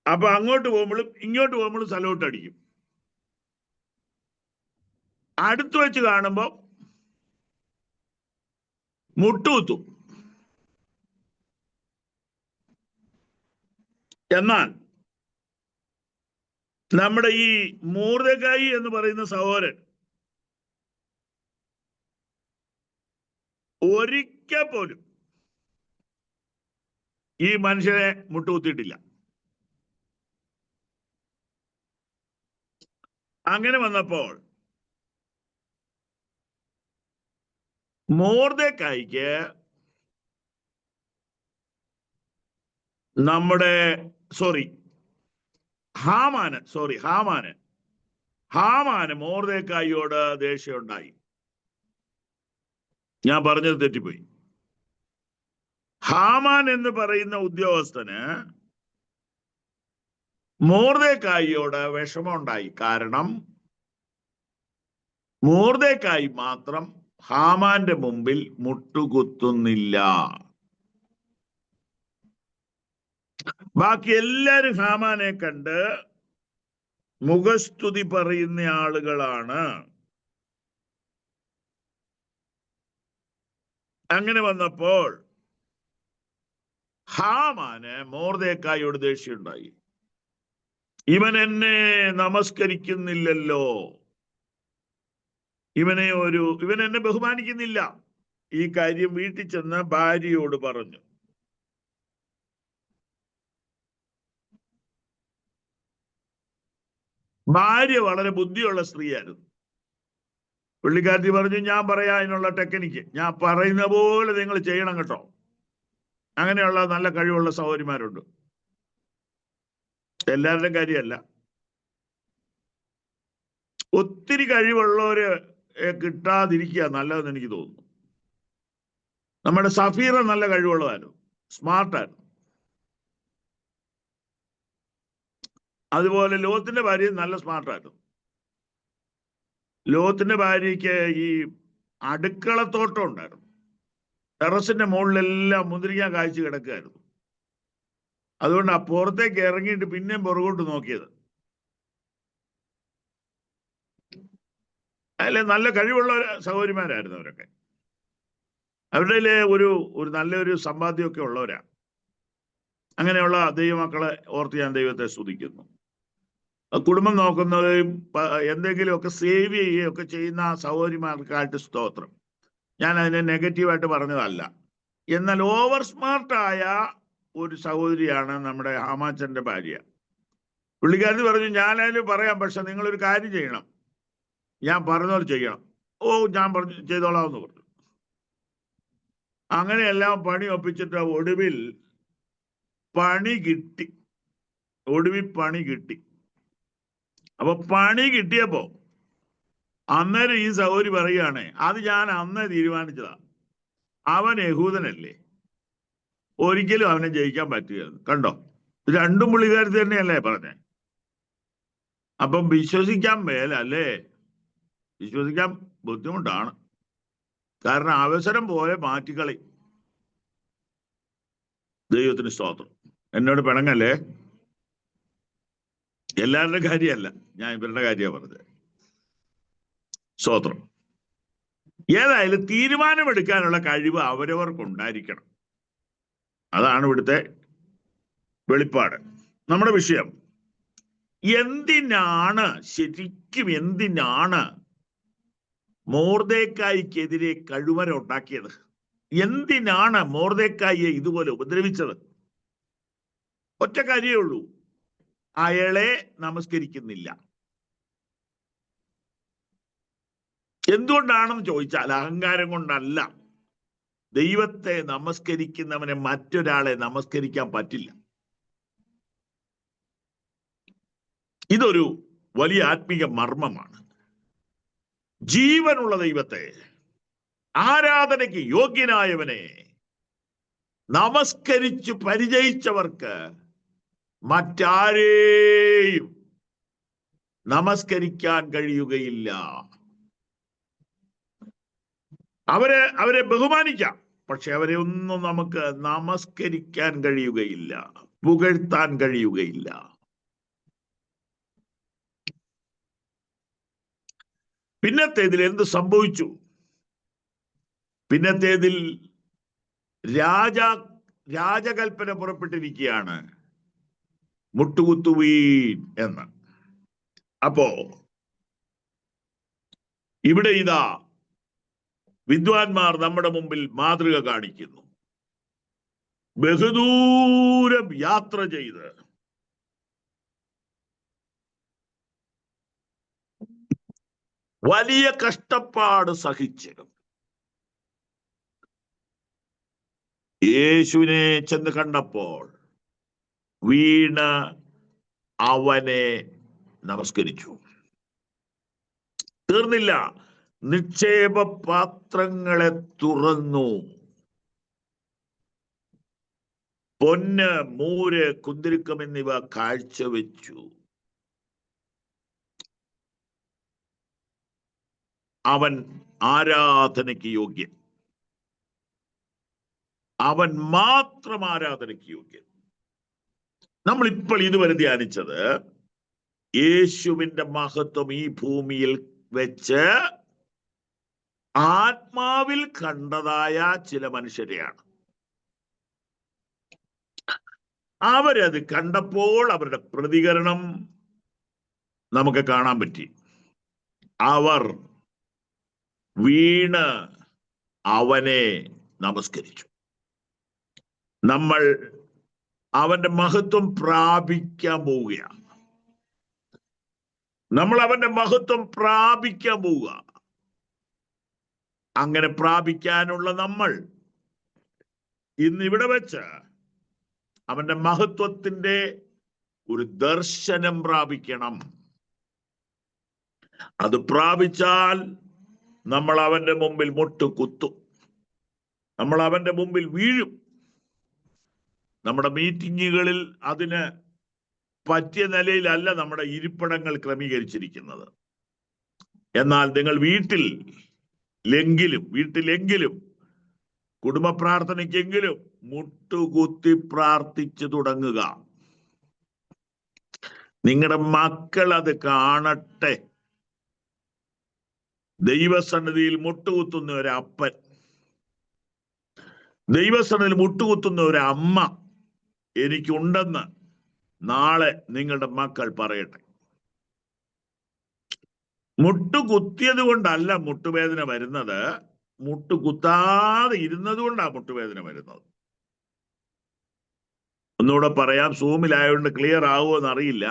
അപ്പൊ അങ്ങോട്ട് പോകുമ്പോഴും ഇങ്ങോട്ട് പോകുമ്പോഴും സലോട്ട് അടിക്കും. അടുത്ത് വെച്ച് കാണുമ്പോ മുട്ടുകുത്തും. എന്നാൽ നമ്മുടെ ഈ മോർദെഖായി എന്ന് പറയുന്ന സഹോദരൻ ഒരിക്കൽ പോലും ഈ മനുഷ്യനെ മുട്ടുകുത്തിയിട്ടില്ല. അങ്ങനെ വന്നപ്പോൾ മോർദെഖായിക്ക് ഹാമാന് മോർദെഖായിയോട് ദേഷ്യമുണ്ടായി. ഞാൻ പറഞ്ഞത് തെറ്റിപ്പോയി. ഹാമാൻ എന്ന് പറയുന്ന ഉദ്യോഗസ്ഥന് മോർദെഖായിയോട് വിഷമമുണ്ടായി. കാരണം മോർദെഖായി മാത്രം ഹാമാന്റെ മുമ്പിൽ മുട്ടുകുത്തുന്നില്ല. ബാക്കി എല്ലാരും ഹാമാനെ കണ്ട് മുഖസ്തുതി പറയുന്ന ആളുകളാണ്. അങ്ങനെ വന്നപ്പോൾ ഹാമാന് മോർദെഖായിയോട് ദേഷ്യമുണ്ടായി. ഇവൻ എന്നെ നമസ്കരിക്കുന്നില്ലല്ലോ, ഇവൻ എന്നെ ബഹുമാനിക്കുന്നില്ല. ഈ കാര്യം വീട്ടിൽ ചെന്ന് ഭാര്യയോട് പറഞ്ഞു. ഭാര്യ വളരെ ബുദ്ധിയുള്ള സ്ത്രീയായിരുന്നു. പുള്ളിക്കാരത്തി പറഞ്ഞു, ഞാൻ പറയാ അതിനുള്ള ടെക്നിക്ക്, ഞാൻ പറയുന്ന പോലെ നിങ്ങൾ ചെയ്യണം കേട്ടോ. അങ്ങനെയുള്ള നല്ല കഴിവുള്ള സഹോദരിമാരുണ്ട്. എല്ലാവരുടെയും കാര്യമല്ല. ഒത്തിരി കഴിവുള്ളവര് കിട്ടാതിരിക്കുക നല്ലതെന്ന് എനിക്ക് തോന്നുന്നു. നമ്മുടെ സഫീറ നല്ല കഴിവുള്ളതായിരുന്നു, സ്മാർട്ടായിരുന്നു. അതുപോലെ ലോത്തിന്റെ ഭാര്യ നല്ല സ്മാർട്ടായിരുന്നു. ലോത്തിന്റെ ഭാര്യയ്ക്ക് ഈ അടുക്കളത്തോട്ടം ഉണ്ടായിരുന്നു. ടെറസിന്റെ മുകളിലെല്ലാം മുന്തിരിങ്ങ കായ്ച്ചു കിടക്കുകയായിരുന്നു. അതുകൊണ്ട് ആ പുറത്തേക്ക് ഇറങ്ങിയിട്ട് പിന്നെയും പുറകോട്ട് നോക്കിയത്. അതിലെ നല്ല കഴിവുള്ള സഹോദരിമാരായിരുന്നു അവരൊക്കെ. അവരുടെ ഒരു നല്ലൊരു സമ്പാദ്യമൊക്കെ ഉള്ളവരാ. അങ്ങനെയുള്ള ദൈവമക്കളെ ഓർത്ത് ഞാൻ ദൈവത്തെ സ്തുതിക്കുന്നു. കുടുംബം നോക്കുന്നവരെയും എന്തെങ്കിലുമൊക്കെ സേവ് ചെയ്യുകയൊക്കെ ചെയ്യുന്ന സഹോദരിമാർക്കായിട്ട് സ്തോത്രം. ഞാൻ അതിനെ നെഗറ്റീവായിട്ട് പറഞ്ഞതല്ല. എന്നാൽ ഓവർ സ്മാർട്ടായ ഒരു സഹോദരിയാണ് നമ്മുടെ ഹാമാച്ചന്റെ ഭാര്യ. പുള്ളിക്കാരത്തി പറഞ്ഞു, ഞാനതിന് പറയാം, പക്ഷെ നിങ്ങളൊരു കാര്യം ചെയ്യണം, ഞാൻ പറഞ്ഞത് ചെയ്യണം. ഓ, ഞാൻ പറഞ്ഞു ചെയ്തോളാം എന്ന് പറഞ്ഞു. അങ്ങനെയെല്ലാം പണി ഒപ്പിച്ചിട്ട് ഒടുവിൽ പണി കിട്ടി. അപ്പൊ പണി കിട്ടിയപ്പോ അന്നേരം ഈ സഹോദരി പറയുകയാണ്, അത് ഞാൻ അന്നേ തീരുമാനിച്ചതാ, അവൻ യഹൂദനല്ലേ, ഒരിക്കലും അവനെ ജയിക്കാൻ പറ്റുകയെന്ന്. കണ്ടോ, രണ്ടും പുള്ളിക്കാരത്തി തന്നെയല്ലേ പറഞ്ഞേ. അപ്പം വിശ്വസിക്കാൻ മേലല്ലേ, വിശ്വസിക്കാൻ ബുദ്ധിമുട്ടാണ്. കാരണം അവസരം പോലെ മാറ്റിക്കളി. ദൈവത്തിന് സ്തോത്രം. എന്നോട് പിണങ്ങല്ലേ, എല്ലാവരുടെ കാര്യമല്ല, ഞാൻ ഇവരുടെ കാര്യമാണ് പറഞ്ഞത്. സ്തോത്രം. ഏതായാലും തീരുമാനമെടുക്കാനുള്ള കഴിവ് അവരവർക്കുണ്ടായിരിക്കണം. അതാണ് ഇവിടുത്തെ വെളിപ്പാട്. നമ്മുടെ വിഷയം എന്തിനാണ് മൊർദെഖായിക്കെതിരെ കഴുമരം ഉണ്ടാക്കിയത്? എന്തിനാണ് മൊർദെഖായിയെ ഇതുപോലെ ഉപദ്രവിച്ചത്? ഒറ്റ കാര്യമേ ഉള്ളൂ, അയാളെ നമസ്കരിക്കുന്നില്ല. എന്തുകൊണ്ടാണെന്ന് ചോദിച്ചാൽ അഹങ്കാരം കൊണ്ടല്ല. ദൈവത്തെ നമസ്കരിക്കുന്നവനെ മറ്റൊരാളെ നമസ്കരിക്കാൻ പറ്റില്ല. ഇതൊരു വലിയ ആത്മീയ മർമ്മമാണ്. ജീവനുള്ള ദൈവത്തെ, ആരാധനയ്ക്ക് യോഗ്യനായവനെ നമസ്കരിച്ചു പരിചയിച്ചവർക്ക് മറ്റാരെയും നമസ്കരിക്കാൻ കഴിയുകയില്ല. അവരെ ബഹുമാനിക്കാം, പക്ഷെ അവരെ ഒന്നും നമുക്ക് നമസ്കരിക്കാൻ കഴിയുകയില്ല, പുകഴ്ത്താൻ കഴിയുകയില്ല. പിന്നത്തേതിൽ എന്ത് സംഭവിച്ചു? പിന്നത്തേതിൽ രാജകൽപ്പന പുറപ്പെട്ടിരിക്കുകയാണ്, മുട്ടുകുത്തുവീൻ എന്ന്. അപ്പോ ഇവിടെ ഇതാ വിദ്വാൻമാർ നമ്മുടെ മുമ്പിൽ മാതൃക കാണിക്കുന്നു. ബഹുദൂരം യാത്ര ചെയ്ത് വലിയ കഷ്ടപ്പാട് സഹിച്ച് യേശുവിനെ ചെന്ന് കണ്ടപ്പോൾ വീണ് അവനെ നമസ്കരിച്ചു. തീർന്നില്ല, നിക്ഷേപ പാത്രങ്ങളെ തുറന്നു, പൊന്ന്, മൂര്, കുന്തിരുക്കം എന്നിവ കാഴ്ചവെച്ചു. അവൻ ആരാധനയ്ക്ക് യോഗ്യൻ, അവൻ മാത്രം ആരാധനയ്ക്ക് യോഗ്യൻ. നമ്മൾ ഇപ്പോൾ ഇതുവരെ ധ്യാനിച്ചത് യേശുവിന്റെ മഹത്വം ഈ ഭൂമിയിൽ വെച്ച് ആത്മാവിൽ കണ്ടതായ ചില മനുഷ്യരെയാണ്. അവരത് കണ്ടപ്പോൾ അവരുടെ പ്രതികരണം നമുക്ക് കാണാൻ പറ്റി. അവർ വീണ് അവനെ നമസ്കരിച്ചു. നമ്മൾ അവന്റെ മഹത്വം പ്രാപിക്കാൻ പോവുകയാണ്. നമ്മൾ അവന്റെ മഹത്വം പ്രാപിക്കാൻ പോവുക. അങ്ങനെ പ്രാപിക്കാനുള്ള നമ്മൾ ഇന്നിവിടെ വെച്ച് അവന്റെ മഹത്വത്തിന്റെ ഒരു ദർശനം പ്രാപിക്കണം. അത് പ്രാപിച്ചാൽ നമ്മൾ അവന്റെ മുമ്പിൽ മുട്ടുകുത്തും, നമ്മൾ അവന്റെ മുമ്പിൽ വീഴും. നമ്മുടെ മീറ്റിങ്ങുകളിൽ അതിന് പറ്റിയ നിലയിലല്ല നമ്മുടെ ഇരിപ്പിടങ്ങൾ ക്രമീകരിച്ചിരിക്കുന്നത്. എന്നാൽ നിങ്ങൾ വീട്ടിലെങ്കിലും കുടുംബ പ്രാർത്ഥനയ്ക്കെങ്കിലും മുട്ടുകുത്തി പ്രാർത്ഥിച്ചു തുടങ്ങുക. നിങ്ങളുടെ മക്കൾ അത് കാണട്ടെ. ദൈവസന്നിധിയിൽ മുട്ടുകുത്തുന്ന ഒരു അപ്പൻ, ദൈവസന്നിധിയിൽ മുട്ടുകുത്തുന്ന ഒരു അമ്മ എനിക്കുണ്ടെന്ന് നാളെ നിങ്ങളുടെ മക്കൾ പറയട്ടെ. മുട്ടുകുത്തിയത് കൊണ്ടല്ല മുട്ടുവേദന വരുന്നത്, മുട്ടുകുത്താതെ ഇരുന്നത് കൊണ്ടാണ് മുട്ടുവേദന വരുന്നത്. ഒന്നുകൂടെ പറയാം, സൂമിലായതുകൊണ്ട് ക്ലിയർ ആവുമോ എന്നറിയില്ല.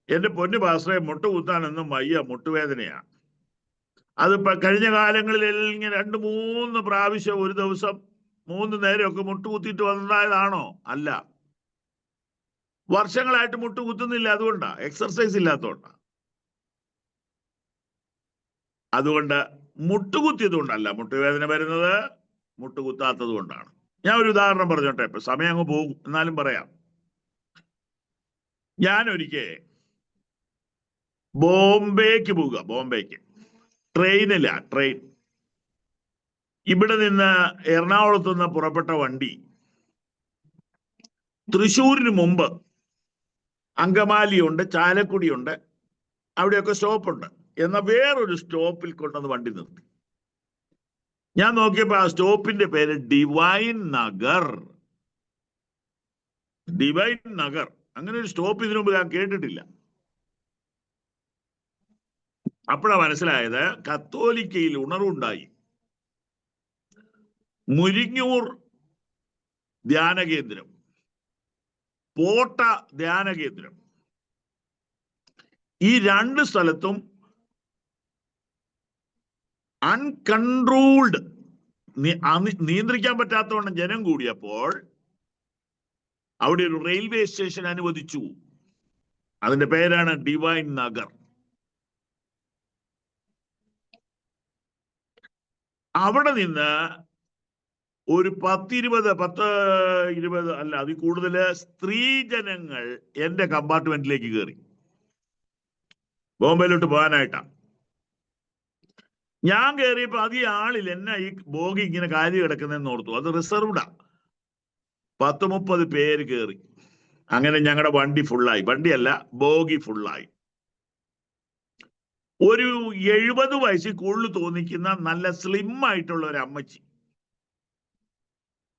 എന്റെ പൊന്നു പാസ്റ്ററെ, മുട്ടുകുത്താനൊന്നും വയ്യ, മുട്ടുവേദനയാ. അതിപ്പോ കഴിഞ്ഞ കാലങ്ങളിൽ ഇങ്ങനെ 2-3 പ്രാവശ്യം ഒരു ദിവസം 3 നേരമൊക്കെ മുട്ടുകുത്തിയിട്ട് വന്നതായതാണോ? അല്ല, വർഷങ്ങളായിട്ട് മുട്ടുകുത്തുന്നില്ല, അതുകൊണ്ടാ, എക്സർസൈസ് ഇല്ലാത്തതുകൊണ്ടാ. അതുകൊണ്ട് മുട്ടുകുത്തിയത് കൊണ്ടല്ല മുട്ടുവേദന വരുന്നത്, മുട്ടുകുത്താത്തത് കൊണ്ടാണ്. ഞാൻ ഒരു ഉദാഹരണം പറഞ്ഞോട്ടെ, ഇപ്പൊ സമയം അങ്ങ് പോകും, എന്നാലും പറയാം. ഞാൻ ഒരിക്കൽ ബോംബേക്ക് പോവുക, ബോംബേക്ക് ട്രെയിൻ. ഇവിടെ നിന്ന് എറണാകുളത്ത് നിന്ന് പുറപ്പെട്ട വണ്ടി തൃശ്ശൂരിന് മുമ്പ് അങ്കമാലിയുണ്ട്, ചാലക്കുടിയുണ്ട്, അവിടെയൊക്കെ സ്റ്റോപ്പുണ്ട്. എന്നാൽ വേറൊരു സ്റ്റോപ്പിൽ കൊണ്ടുവന്ന് വണ്ടി നിർത്തി. ഞാൻ നോക്കിയപ്പോ ആ സ്റ്റോപ്പിന്റെ പേര് ഡിവൈൻ നഗർ. അങ്ങനെ ഒരു സ്റ്റോപ്പ് ഇതിനു മുമ്പ് ഞാൻ കേട്ടിട്ടില്ല. അപ്പോഴാണ് മനസ്സിലായത് കത്തോലിക്കയിൽ ഉണർവുണ്ടായി. മുരിങ്ങൂർ ധ്യാന കേന്ദ്രം, പോട്ട ധ്യാന കേന്ദ്രം, ഈ 2 സ്ഥലത്തും അൺകൺട്രോൾഡ്, നിയന്ത്രിക്കാൻ പറ്റാത്തവണ്ണം ജനം കൂടിയപ്പോൾ അവിടെ ഒരു റെയിൽവേ സ്റ്റേഷൻ അനുവദിച്ചു. അതിന്റെ പേരാണ് ഡിവൈൻ നഗർ. അവിടെ നിന്ന് ഒരു 10-20 അല്ല, അതിൽ കൂടുതൽ സ്ത്രീജനങ്ങൾ എന്റെ കമ്പാർട്ട്മെന്റിലേക്ക് കയറി ബോംബെയിലോട്ട് പോകാനായിട്ടാ. ഞാൻ കയറിയപ്പോ അധികം ആളിൽ എന്നാ ഈ ബോഗി ഇങ്ങനെ കാര്യം കിടക്കുന്നതെന്ന് ഓർത്തു. അത് റിസർവ്ഡാ. 10-30 പേര് കയറി. അങ്ങനെ ഞങ്ങളുടെ വണ്ടി ഫുള്ളായി. വണ്ടിയല്ല, ബോഗി ഫുള്ളായി. ഒരു 70 വയസ്സിൽ കൂടുതൽ തോന്നിക്കുന്ന നല്ല സ്ലിം ആയിട്ടുള്ള ഒരു അമ്മച്ചി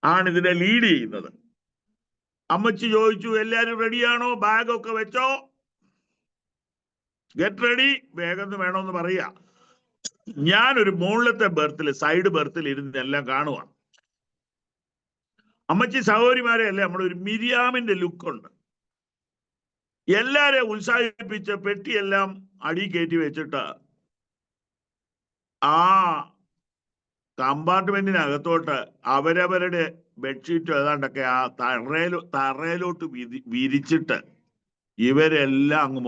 ആണ് ഇതിനെ ലീഡ് ചെയ്യുന്നത്. അമ്മച്ചി ചോദിച്ചു, എല്ലാരും റെഡിയാണോ? ബാഗൊക്കെ വെച്ചോ? ഗെറ്റ് റെഡി, വേഗം വേണമെന്ന് പറയാ. ഞാനൊരു മുകളിലത്തെ ബർത്തിൽ, സൈഡ് ബർത്തിൽ ഇരുന്ന് എല്ലാം കാണുക. അമ്മച്ചി സഹോദരിമാരെ അല്ലേ, നമ്മുടെ ഒരു മിരിയാമിന്റെ ലുക്കുണ്ട്. എല്ലാരെയും ഉത്സാഹിപ്പിച്ച പെട്ടിയെല്ലാം അടി കയറ്റി വെച്ചിട്ട് ആ കമ്പാർട്ട്മെന്റിനകത്തോട്ട് അവരവരുടെ ബെഡ്ഷീറ്റ് ഏതാണ്ടൊക്കെ ആ തറയിലോട്ട് വിരിച്ചിട്ട് ഇവരെല്ലാം അങ്ങ്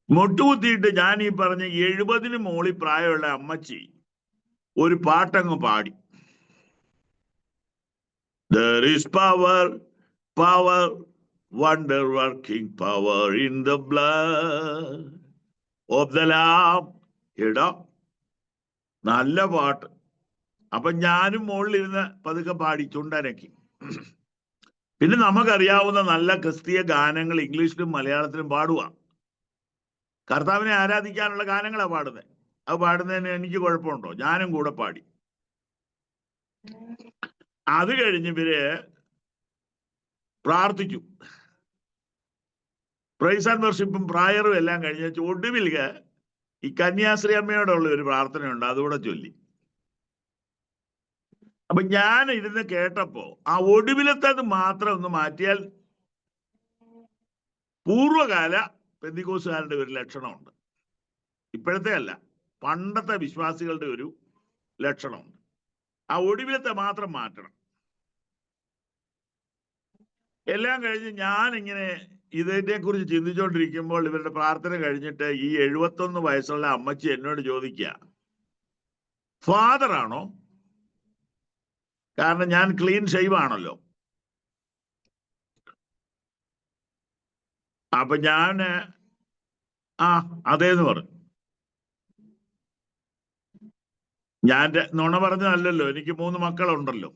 മുട്ടുകുത്തിയിട്ട് ഞാൻ ഈ പറഞ്ഞ 70 മോളിൽ പ്രായമുള്ള അമ്മച്ചി ഒരു പാട്ടങ്ങ് പാടി. There is power, wonder working power in the blood of the Lamb. എടാ, നല്ല പാട്ട്. അപ്പൊ ഞാനും മുകളിലിരുന്ന് പതുക്കെ പാടി, ചുണ്ടനക്കി. പിന്നെ നമുക്കറിയാവുന്ന നല്ല ക്രിസ്തീയ ഗാനങ്ങൾ ഇംഗ്ലീഷിലും മലയാളത്തിലും പാടുക. കർത്താവിനെ ആരാധിക്കാനുള്ള ഗാനങ്ങളാണ് പാടുന്നത്. അത് പാടുന്നതിന് എനിക്ക് കുഴപ്പമുണ്ടോ? ഞാനും കൂടെ പാടി. അത് കഴിഞ്ഞ് ഇവര് പ്രാർത്ഥിച്ചു. പ്രൈസ് ആൻഡ് വർഷിപ്പും പ്രായറും എല്ലാം കഴിഞ്ഞ ഒടുവിൽ ഈ കന്യാശ്രീ അമ്മയോടുള്ള ഒരു പ്രാർത്ഥനയുണ്ട്, അതുകൂടെ ചൊല്ലി. അപ്പൊ ഞാൻ ഇരുന്ന് കേട്ടപ്പോ ആ ഒടുവിലത്തത് മാത്രം ഒന്ന് മാറ്റിയാൽ പൂർവ്വകാല പെന്തിക്കോസുകാരുടെ ഒരു ലക്ഷണമുണ്ട്. ഇപ്പോഴത്തെ അല്ല, പണ്ടത്തെ വിശ്വാസികളുടെ ഒരു ലക്ഷണമുണ്ട്. ആ ഒടുവിലത്തെ മാത്രം മാറ്റണം. എല്ലാം കഴിഞ്ഞ് ഞാൻ ഇങ്ങനെ ഇതിനെ കുറിച്ച് ചിന്തിച്ചുകൊണ്ടിരിക്കുമ്പോൾ ഇവരുടെ പ്രാർത്ഥന കഴിഞ്ഞിട്ട് ഈ 71 വയസ്സുള്ള അമ്മച്ചി എന്നോട് ചോദിക്കുക, ഫാദർ ആണോ? കാരണം ഞാൻ ക്ലീൻ ഷേവ് ആണല്ലോ. അപ്പൊ ഞാന് അതേന്ന് പറഞ്ഞു. ഞാൻ നുണ പറഞ്ഞതല്ലല്ലോ, എനിക്ക് 3 മക്കളുണ്ടല്ലോ.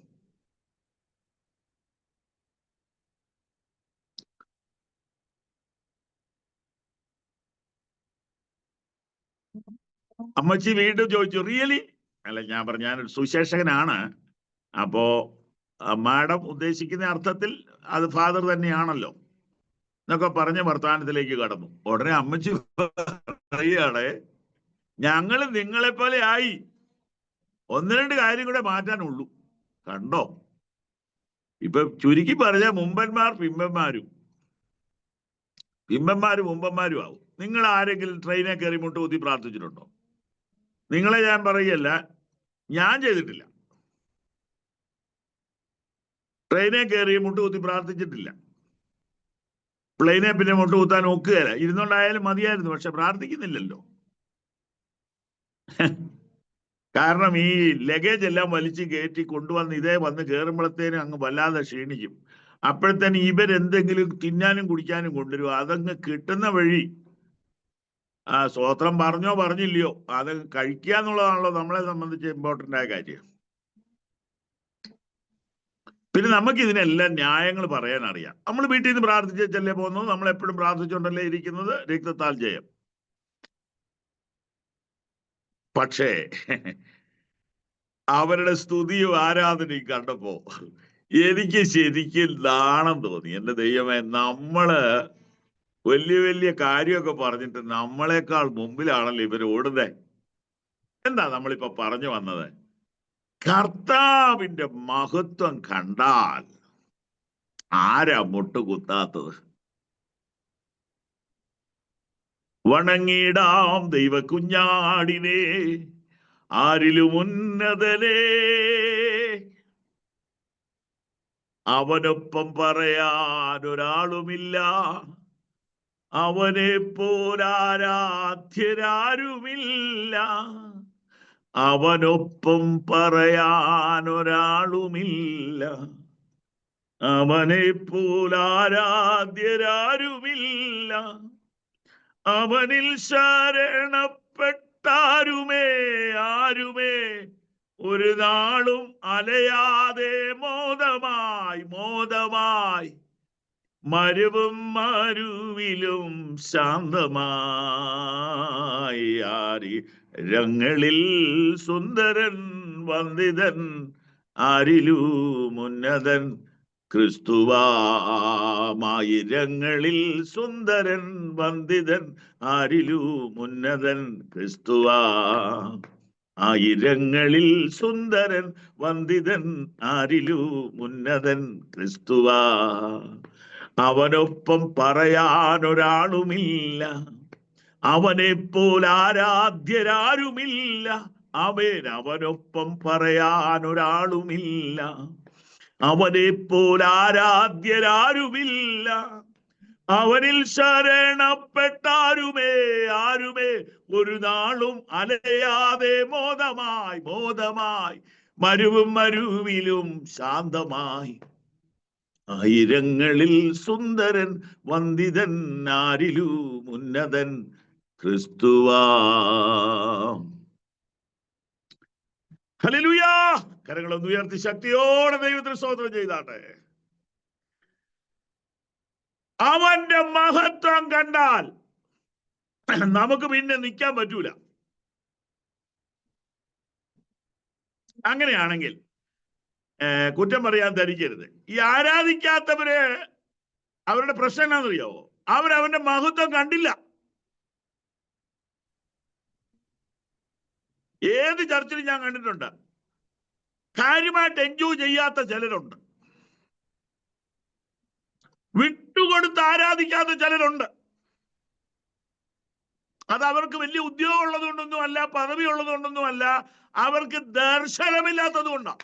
അമ്മച്ചി വീണ്ടും ചോദിച്ചു, റിയലി? അല്ല, ഞാൻ പറഞ്ഞു ഞാനൊരു സുശേഷകനാണ്. അപ്പോ മാഡം ഉദ്ദേശിക്കുന്ന അർത്ഥത്തിൽ അത് ഫാദർ തന്നെയാണല്ലോ എന്നൊക്കെ പറഞ്ഞ് വർത്തമാനത്തിലേക്ക് കടന്നു. ഉടനെ അമ്മച്ചി പറയുകയാണ്, ഞങ്ങൾ നിങ്ങളെ പോലെ ആയി, 1-2 കാര്യം കൂടെ മാറ്റാനുള്ളൂ. കണ്ടോ, ഇപ്പൊ ചുരുക്കി പറഞ്ഞ മുമ്പന്മാർ പിമ്പന്മാരും, പിമ്പന്മാരും മുമ്പന്മാരും ആവും. നിങ്ങൾ ആരെങ്കിലും ട്രെയിനെ കയറി മുട്ടുകുത്തി പ്രാർത്ഥിച്ചിട്ടുണ്ടോ? നിങ്ങളെ ഞാൻ പറയല്ല, ഞാൻ ചെയ്തിട്ടില്ല. ട്രെയിനെ കയറി മുട്ടുകുത്തി പ്രാർത്ഥിച്ചിട്ടില്ല. പ്ലെയിനെ പിന്നെ മുട്ടുകുത്താൻ ഒക്കുകയല്ല. ഇരുന്നുകൊണ്ടായാലും മതിയായിരുന്നു, പക്ഷെ പ്രാർത്ഥിക്കുന്നില്ലല്ലോ. കാരണം ഈ ലഗേജ് എല്ലാം വലിച്ചു കയറ്റി കൊണ്ടുവന്ന് ഇതേ വന്ന് കയറുമ്പോഴത്തേനും അങ്ങ് വല്ലാതെ ക്ഷീണിക്കും. അപ്പോഴത്തേന് ഇവരെന്തെങ്കിലും തിന്നാനും കുടിക്കാനും കൊണ്ടുവരും. അതങ്ങ് കിട്ടുന്ന വഴി സ്തോത്രം പറഞ്ഞോ പറഞ്ഞില്ലയോ അത് കഴിക്കുക എന്നുള്ളതാണല്ലോ നമ്മളെ സംബന്ധിച്ച് ഇമ്പോർട്ടൻ്റ് ആയ കാര്യം. പിന്നെ നമുക്ക് ഇതിനെല്ലാം ന്യായങ്ങൾ പറയാൻ അറിയാം. നമ്മൾ വീട്ടിൽ നിന്ന് പ്രാർത്ഥിച്ചല്ലേ പോകുന്നത്, നമ്മൾ എപ്പോഴും പ്രാർത്ഥിച്ചുകൊണ്ടല്ലേ ഇരിക്കുന്നത്, രക്തത്താൽ ജയം. പക്ഷേ അവരുടെ സ്തുതിയും ആരാധനയും കണ്ടപ്പോ എനിക്ക് ശരിക്കും നാണം തോന്നി. എന്റെ ദൈവമേ, നമ്മള് വലിയ വലിയ കാര്യമൊക്കെ പറഞ്ഞിട്ട് നമ്മളെക്കാൾ മുമ്പിലാണല്ലോ ഇവർ ഓടുന്നേ. എന്താ നമ്മളിപ്പോ പറഞ്ഞു വന്നത്? കർത്താവിന്റെ മഹത്വം കണ്ടാൽ ആരാ മുട്ടുകുത്താത്തത്? വണങ്ങിടാം ദൈവ കുഞ്ഞാടിനെ, ആരിലും ഉന്നതനേ, അവനൊപ്പം പറയാൻ ഒരാളുമില്ല, അവനെ പോലാരാധ്യരാരുമില്ല, അവനൊപ്പം പറയാൻ ഒരാളുമില്ല, അവനെ പോലാരാധ്യരാരുമില്ല, അവനിൽ ശരണപ്പെട്ടാരുമേ ആരുമേ ഒരു നാളും അലയാതെ മോദമായി മോദമായി മരുവും മരുവിലും ശാന്തമായി ആരിരങ്ങളിൽ സുന്ദരൻ വന്ദിതൻ ആരിലും ഉന്നതൻ ക്രിസ്തുവായിരങ്ങളിൽ സുന്ദരൻ വന്ദിതൻ ആരിലും ഉന്നതൻ ക്രിസ്തുവാ. ആയിരങ്ങളിൽ സുന്ദരൻ വന്ദിതൻ ആരിലും ഉന്നതൻ ക്രിസ്തുവാ. അവനൊപ്പം പറയാൻ ഒരാളുമില്ല, അവനെപ്പോൾ ആരാധ്യരാരുമില്ല, അവനൊപ്പം പറയാൻ ഒരാളുമില്ല, അവനെപ്പോൾ ആരാധ്യരാരുമില്ല, അവനിൽ ശരണപ്പെട്ടാരുമേ ആരുമേ ഒരു നാളും അലയാതെ മോദമായി മോദമായി മരുവും മരുവിലും ശാന്തമായി ആയിരങ്ങളിൽ സുന്ദരൻ വന്ദിതൻ ആരിലും ഉന്നതൻ ക്രിസ്തുവാ. ഹല്ലേലൂയാ. കരങ്ങളൊന്ന് ഉയർത്തി ശക്തിയോടെ ദൈവത്തിന് സ്തോത്രം ചെയ്താട്ടെ. അവന്റെ മഹത്വം കണ്ടാൽ നമുക്ക് പിന്നെ നിൽക്കാൻ പറ്റൂല. അങ്ങനെയാണെങ്കിൽ കുറ്റം പറയാൻ ധരിക്കരുത്. ഈ ആരാധിക്കാത്തവര് അവരുടെ പ്രശ്നം എന്താണെന്നറിയാവോ? അവരവന്റെ മഹത്വം കണ്ടില്ല. ഏത് ചർച്ചിലും ഞാൻ കണ്ടിട്ടുണ്ട്, കാര്യമായിട്ട് എൻജോയ് ചെയ്യാത്ത ചിലരുണ്ട്, വിട്ടുകൊടുത്ത് ആരാധിക്കാത്ത ചിലരുണ്ട്. അത് അവർക്ക് വലിയ ഉദ്യോഗം ഉള്ളത് കൊണ്ടൊന്നും അല്ല, പദവി ഉള്ളത് കൊണ്ടൊന്നും അല്ല, അവർക്ക് ദർശനമില്ലാത്തത് കൊണ്ടാണ്.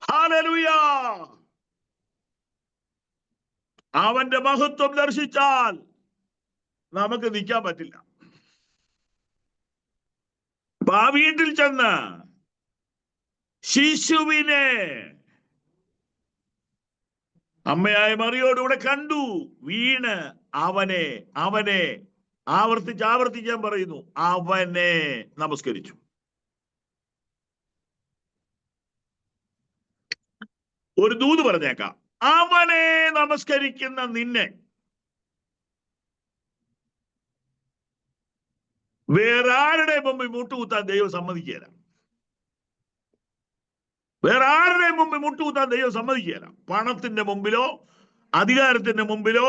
ഹല്ലേലൂയ. അവന്റെ മഹത്വം ദർശിച്ചാൽ നമുക്ക് നിൽക്കാൻ പറ്റില്ല. അപ്പൊ ആ വീട്ടിൽ ചെന്ന് ശിശുവിനെ അമ്മയായ മറിയോടുകൂടെ കണ്ടു, വീണ് അവനെ അവനെ ആവർത്തിക്കാൻ പറയുന്നു, അവനെ നമസ്കരിച്ചു. ഒരു ദൂത് പറഞ്ഞേക്കാം, അവനെ നമസ്കരിക്കുന്ന നിന്നെ വേറെ ആരുടെ മുമ്പിൽ മുട്ടുകുത്താൻ ദൈവം സമ്മതിക്കുകയില്ല. വേറെ ആരുടെ മുമ്പിൽ മുട്ടുകുത്താൻ ദൈവം സമ്മതിക്കുകയില്ല. പണത്തിന്റെ മുമ്പിലോ അധികാരത്തിന്റെ മുമ്പിലോ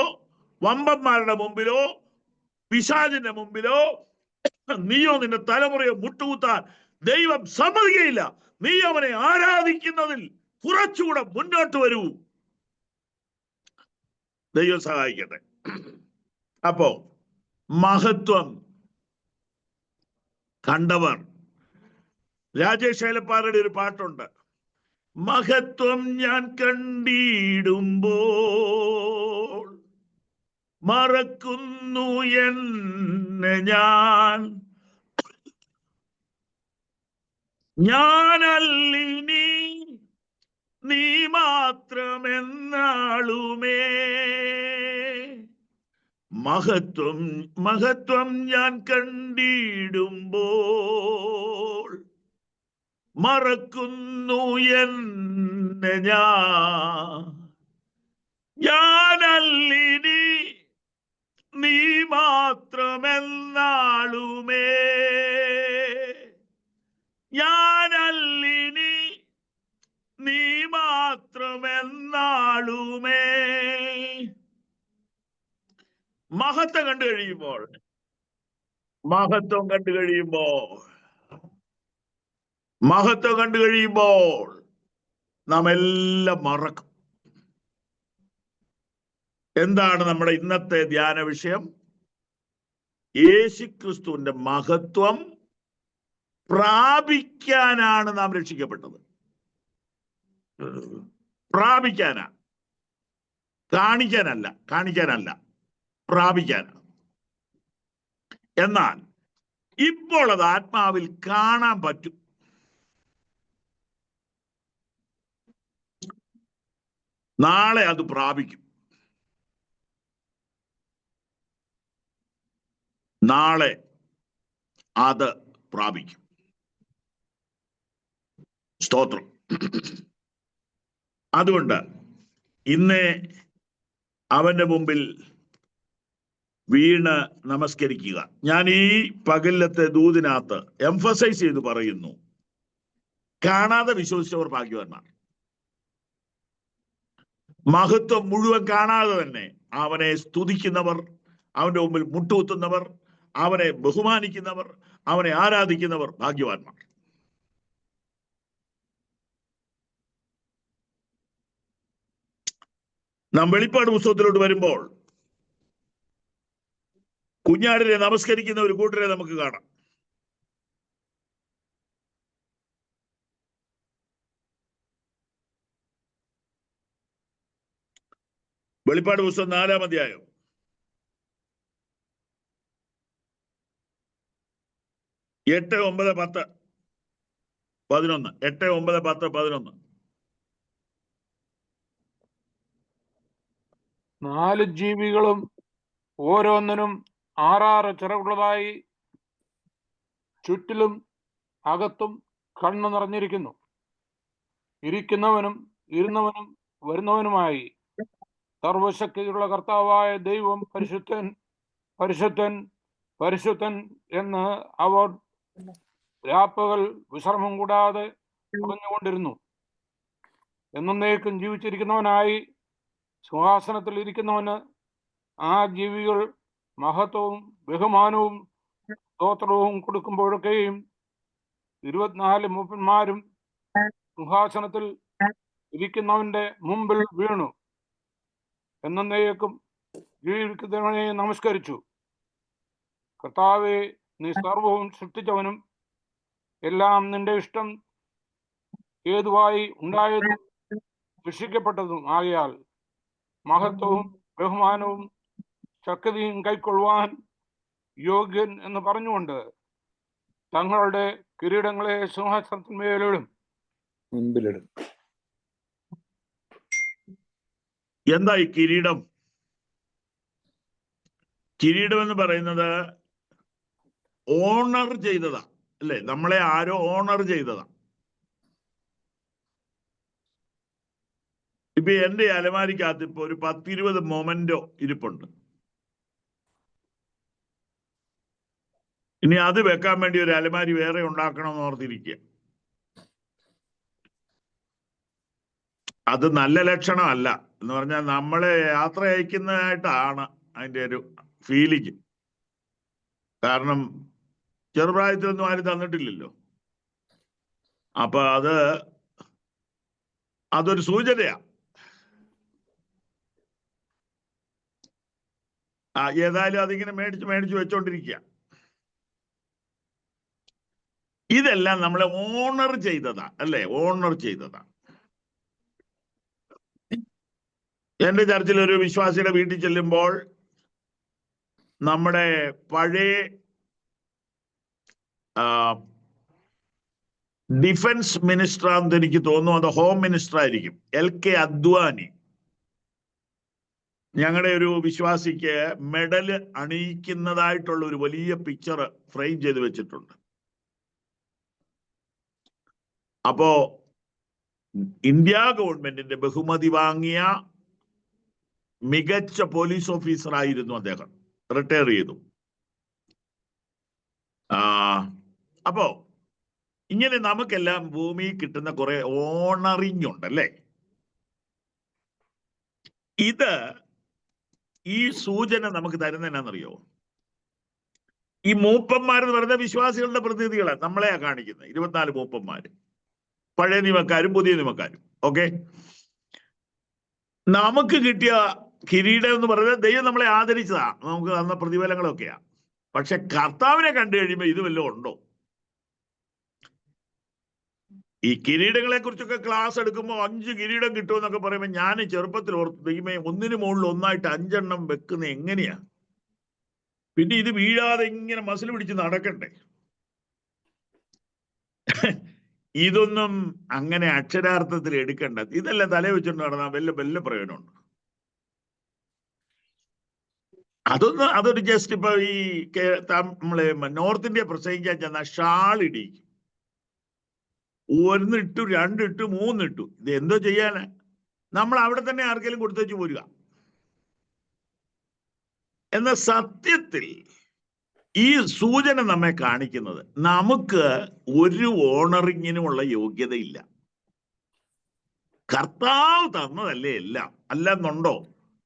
വമ്പന്മാരുടെ മുമ്പിലോ പിശാചിന്റെ മുമ്പിലോ നീയോ നിന്റെ തലമുറയോ മുട്ടുകുത്താൻ ദൈവം സമ്മതിക്കുകയില്ല. നീ അവനെ ആരാധിക്കുന്നതിൽ കുറച്ചുകൂടെ മുന്നോട്ട് വരൂ. ദൈവം സഹായിക്കട്ടെ. അപ്പോ മഹത്വം കണ്ടവർ, രാജേഷ് ഏലപ്പാറയുടെ ഒരു പാട്ടുണ്ട്, മഹത്വം ഞാൻ കണ്ടിടുമ്പോൾ മറക്കുന്നു എന്നെ ഞാനല്ലിനി നീ മാത്രമെന്നാളുമേ. മഹത്വം ഞാൻ കണ്ടിടുമ്പോൾ മറക്കുന്നു എന്നെ ഞാനല്ലിനി നീ മാത്രമെന്നാളുമേ. ഞാനല്ലിനി നീ മാത്രമെന്നാളുമേ. മഹത്വം കണ്ടു കഴിയുമ്പോൾ നാം എല്ലാം മറക്കും. എന്താണ് നമ്മുടെ ഇന്നത്തെ ധ്യാന വിഷയം? യേശുക്രിസ്തുവിന്റെ മഹത്വം പ്രാപിക്കാനാണ് നാം രക്ഷിക്കപ്പെട്ടത്. പ്രാപിക്കാനാ, കാണിക്കാനല്ല, പ്രാപിക്കാനാണ്. എന്നാൽ ഇപ്പോൾ അത് ആത്മാവിൽ കാണാൻ പറ്റും. നാളെ അത് പ്രാപിക്കും. സ്തോത്രം. അതുകൊണ്ട് ഇന്ന് അവന്റെ മുമ്പിൽ വീണ് നമസ്കരിക്കുക. ഞാൻ ഈ പകലത്തെ ദൂതിനകത്ത് എംഫസൈസ് ചെയ്ത് പറയുന്നു, കാണാതെ വിശ്വസിച്ചവർ ഭാഗ്യവാന്മാർ. മഹത്വം മുഴുവൻ കാണാതെ തന്നെ അവനെ സ്തുതിക്കുന്നവർ, അവന്റെ മുമ്പിൽ മുട്ടുകുത്തുന്നവർ, അവനെ ബഹുമാനിക്കുന്നവർ, അവനെ ആരാധിക്കുന്നവർ ഭാഗ്യവാന്മാർ. നാം വെളിപ്പാട് പുസ്തകത്തിലോട്ട് വരുമ്പോൾ കുഞ്ഞാടിനെ നമസ്കരിക്കുന്ന ഒരു കൂട്ടരെ നമുക്ക് കാണാം. വെളിപ്പാട് പുസ്തകം 4-ാം അധ്യായം 8, 9, 10, 11. 8, 9, 10, 11. 4 ജീവികളും ഓരോന്നിനും 6 ചിറകുള്ളതായി ചുറ്റിലും അകത്തും കണ്ണു നിറഞ്ഞിരിക്കുന്നു. ഇരിക്കുന്നവനും ഇരുന്നവനും വരുന്നവനുമായി സർവശക്തിയുള്ള കർത്താവായ ദൈവം പരിശുദ്ധൻ പരിശുദ്ധൻ പരിശുദ്ധൻ എന്ന് അവർ രാപ്പകൽ വിശ്രമം കൂടാതെ പറഞ്ഞുകൊണ്ടിരുന്നു. എന്നേക്കും ജീവിച്ചിരിക്കുന്നവനായി സിംഹാസനത്തിൽ ഇരിക്കുന്നവന് ആ ജീവികൾ മഹത്വവും ബഹുമാനവും സ്തോത്രവും കൊടുക്കുമ്പോഴൊക്കെയും 24 മൂപ്പന്മാരും സിംഹാസനത്തിൽ ഇരിക്കുന്നവന്റെ മുമ്പിൽ വീണു എന്നേക്കും ജീവിക്കുന്നവനെ നമസ്കരിച്ചു. കർത്താവേ, നീ സർവവും സൃഷ്ടിച്ചവനും എല്ലാം നിന്റെ ഇഷ്ടം ഏതുവായി ഉണ്ടായതും രക്ഷിക്കപ്പെട്ടതും ആകയാൽ മഹത്വവും ബഹുമാനവും ശക്തിയും കൈക്കൊള്ളുവാൻ യോഗ്യൻ എന്ന് പറഞ്ഞുകൊണ്ട് തങ്ങളുടെ കിരീടങ്ങളെ സിംഹാസനത്തിന്മേലിടും. മുൻപിലിടും. എന്താ ഈ കിരീടം? കിരീടം എന്ന് പറയുന്നത് ഓണർ ചെയ്തതാ, അല്ലെ? നമ്മളെ ആരോ ഓണർ ചെയ്തതാ. ഇപ്പൊ എന്റെ അലമാരിക്കകത്ത് ഇപ്പൊ ഒരു 10-20 മൊമെന്റോ ഇരിപ്പുണ്ട്. ഇനി അത് വെക്കാൻ വേണ്ടി ഒരു അലമാരി വേറെ ഉണ്ടാക്കണമെന്ന് ഓർത്തിരിക്കുക. അത് നല്ല ലക്ഷണമല്ല. എന്ന് പറഞ്ഞാൽ നമ്മളെ യാത്ര അയക്കുന്നതായിട്ടാണ് അതിന്റെ ഒരു ഫീലിംഗ്. കാരണം ചെറുപ്രായത്തിലൊന്നും ആരും തന്നിട്ടില്ലല്ലോ. അപ്പൊ അതൊരു സൂചനയാ. ഏതായാലും അതിങ്ങനെ മേടിച്ച് വെച്ചോണ്ടിരിക്കുക. ഇതെല്ലാം നമ്മളെ ഓണർ ചെയ്തതാ, അല്ലെ? ഓണർ ചെയ്തതാ. എന്റെ ചർച്ചിൽ ഒരു വിശ്വാസിയുടെ വീട്ടിൽ ചെല്ലുമ്പോൾ നമ്മുടെ പഴയ ഡിഫൻസ് മിനിസ്റ്റർ ആണെന്ന് എനിക്ക് തോന്നുന്നു, അത് ഹോം മിനിസ്റ്റർ ആയിരിക്കും, LK അദ്വാനി. ഞങ്ങളുടെ ഒരു വിശ്വാസിക്ക് മെഡല് അണിയിക്കുന്നതായിട്ടുള്ള ഒരു വലിയ പിക്ചർ ഫ്രെയിം ചെയ്ത് വെച്ചിട്ടുണ്ട്. അപ്പോ ഇന്ത്യ ഗവൺമെന്റിന്റെ ബഹുമതി വാങ്ങിയ മികച്ച പോലീസ് ഓഫീസർ ആയിരുന്നു അദ്ദേഹം. റിട്ടയർ ചെയ്തു. അപ്പോ ഇങ്ങനെ നമുക്കെല്ലാം ഭൂമിയിൽ കിട്ടുന്ന കുറെ ഓണറിങ് ഉണ്ടല്ലേ. ഈ സൂചന നമുക്ക് തരുന്ന എന്നാന്നറിയോ? ഈ മൂപ്പന്മാരെന്ന് പറയുന്ന വിശ്വാസികളുടെ പ്രതിനിധികളാണ് നമ്മളെയാ കാണിക്കുന്നത്. 24 മൂപ്പന്മാര്, പഴയ നിയമക്കാരും പുതിയ നിയമക്കാരും. ഓക്കെ, നമുക്ക് കിട്ടിയ കിരീടം എന്ന് പറയുന്നത് ദൈവം നമ്മളെ ആദരിച്ചതാ, നമുക്ക് തന്ന പ്രതിഫലങ്ങളൊക്കെയാ. പക്ഷെ കർത്താവിനെ കണ്ടു കഴിയുമ്പോൾ ഇത് വല്ലതും ഉണ്ടോ? ഈ കിരീടങ്ങളെ കുറിച്ചൊക്കെ ക്ലാസ് എടുക്കുമ്പോൾ 5 കിരീടം കിട്ടുമെന്നൊക്കെ പറയുമ്പോൾ ഞാൻ ചെറുപ്പത്തിൽ ഓർത്ത്, ദൈവമേ, ഒന്നിനു മുകളിൽ ഒന്നായിട്ട് 5 എണ്ണം വെക്കുന്ന എങ്ങനെയാ? പിന്നെ ഇത് വീഴാതെ ഇങ്ങനെ മസിൽ പിടിച്ച് നടക്കണ്ടേ? ഇതൊന്നും അങ്ങനെ അക്ഷരാർത്ഥത്തിൽ എടുക്കണ്ട. ഇതെല്ലാം തല വെച്ചിട്ട് നടന്നാൽ വല്ല പ്രയോജനമുണ്ട്? അതൊരു ജസ്റ്റ് ഇപ്പൊ ഈ നമ്മളെ നോർത്ത് ഇന്ത്യ പ്രസംഗിക്കാൻ ചെന്ന ഷാൾ ഇടിക്കും. 1 ഇട്ടു, 2 ഇട്ടു, 3 ഇട്ടു. ഇത് എന്തോ ചെയ്യാനാ? നമ്മൾ അവിടെ തന്നെ ആർക്കെങ്കിലും കൊടുത്തേച്ച് പോരുക. എന്ന സത്യത്തിൽ ഈ സൂചന നമ്മെ കാണിക്കുന്നത് നമുക്ക് ഒരു ഓണറിങ്ങിനുമുള്ള യോഗ്യതയില്ല. കർത്താവ് തന്നതല്ലേ എല്ലാം. അല്ലെന്നുണ്ടോ?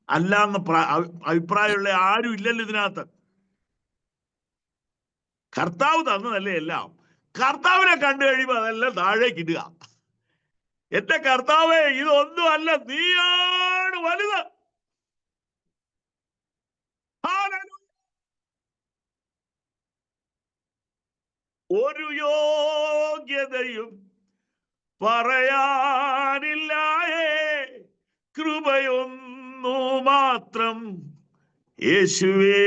അല്ലാന്ന് അഭിപ്രായമുള്ള ആരും ഇല്ലല്ലോ ഇതിനകത്ത്. കർത്താവ് തന്നതല്ലേ എല്ലാം. കർത്താവിനെ കണ്ടു കഴിയുമ്പോൾ അതെല്ലാം താഴേക്ക് ഇടുക. എന്റെ കർത്താവേ, ഇതൊന്നും അല്ല, നീയാണ് വലുത്. ഒരു യോഗ്യതയും പറയാനില്ലായേ, കൃപയൊന്നു മാത്രം യേശുവേ.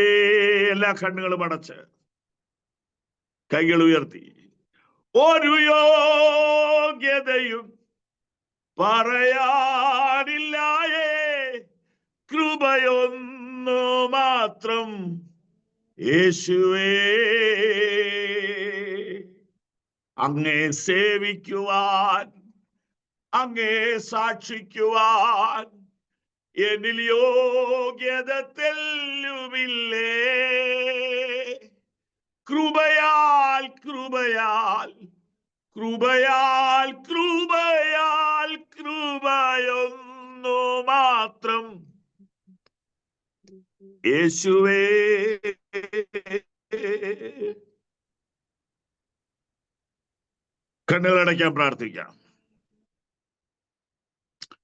എല്ലാ കണ്ണുകളും അടച്ച് കൈകൾ ഉയർത്തി. ഒരു യോഗ്യതയും പറയാനില്ലായേ, കൃപയൊന്നു മാത്രം യേശുവേ. അങ്ങേ സേവിക്കുവാൻ, അങ്ങേ സാക്ഷിക്കുവാൻ എന്നിൽ യോഗ്യത തെല്ലുമില്ലേ. കൃപയാൽ കൃപയാൽ കൃപയാൽ കൃപയാൽ കൃപയൊന്നു മാത്രം യേശുവേ. കണ്ണുകളടയ്ക്കാൻ പ്രാർത്ഥിക്കാം.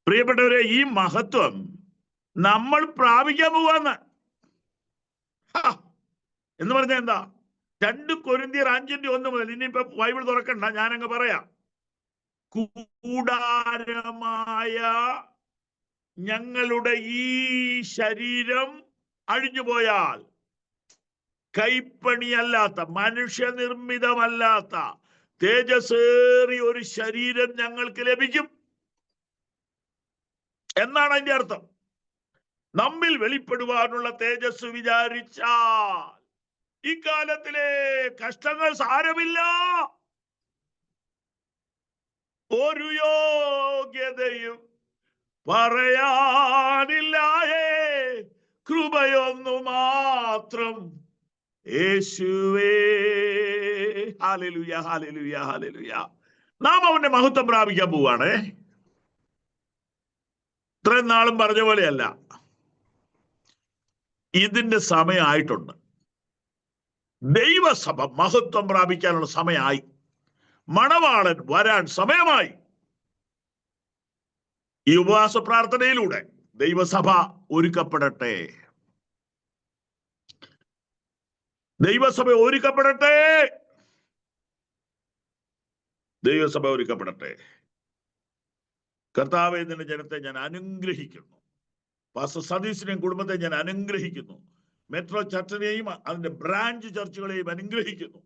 പ്രിയപ്പെട്ടവരെ, ഈ മഹത്വം നമ്മൾ പ്രാപിക്കാൻ പോവാന്ന്. എന്ന് പറഞ്ഞാൽ എന്താ? 2 കൊരിന്ത്യർ 5:1 മുതൽ, ഇനിയിപ്പോ ബൈബിൾ തുറക്കണ്ട, ഞാനങ്ങ് പറയാം. കൂടാരമായ ഞങ്ങളുടെ ഈ ശരീരം അഴിഞ്ഞുപോയാൽ കൈപ്പണിയല്ലാത്ത, മനുഷ്യനിർമ്മിതമല്ലാത്ത തേജസ്സേറിയ ഒരു ശരീരം ഞങ്ങൾക്ക് ലഭിക്കും എന്നാണ് അതിന്റെ അർത്ഥം. നമ്മിൽ വെളിപ്പെടുവാനുള്ള തേജസ് വിചാരിച്ചാൽ ഇക്കാലത്തിലെ കഷ്ടങ്ങൾ സാരമില്ല, ഒരു യോഗ്യതയും പറയാനില്ലായേ, കൃപയൊന്നു മാത്രം യേശുവേ. ഹല്ലേലൂയ, ഹല്ലേലൂയ, ഹല്ലേലൂയ. നാം അവന്റെ മഹത്വം പ്രാപിക്കാൻ പോവാണ്. ഇത്രയും നാളും പറഞ്ഞ പോലെയല്ല, ഇതിന്റെ സമയമായിട്ടുണ്ട്. ദൈവസഭ മഹത്വം പ്രാപിക്കാനുള്ള സമയമായി. മണവാളൻ വരാൻ സമയമായി. ഈ ഉപവാസ പ്രാർത്ഥനയിലൂടെ ദൈവസഭ ഒരുക്കപ്പെടട്ടെ. ദൈവസഭ ഒരുക്കപ്പെടട്ടെ. ദൈവസഭ ഒരുക്കപ്പെടട്ടെ. കർത്താവേ, നിന്റെ ജനത്തെ ഞാൻ അനുഗ്രഹിക്കുന്നു. പാസ്റ്റർ സതീശിനെയും കുടുംബത്തെ ഞാൻ അനുഗ്രഹിക്കുന്നു. മെട്രോ ചർച്ചിനെയും അതിന്റെ ബ്രാഞ്ച് ചർച്ചുകളെയും അനുഗ്രഹിക്കുന്നു.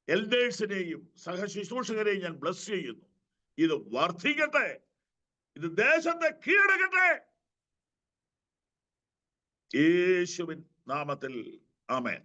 എൽഡേഴ്സിനെയും സഹശുശ്രൂഷകരെയും ഞാൻ ബ്ലസ് ചെയ്യുന്നു. ഇത് വർദ്ധിക്കട്ടെ, ഇത് ദേശത്തെ കീഴടക്കട്ടെ. യേശുവിൻ നാമത്തിൽ ആമേൻ.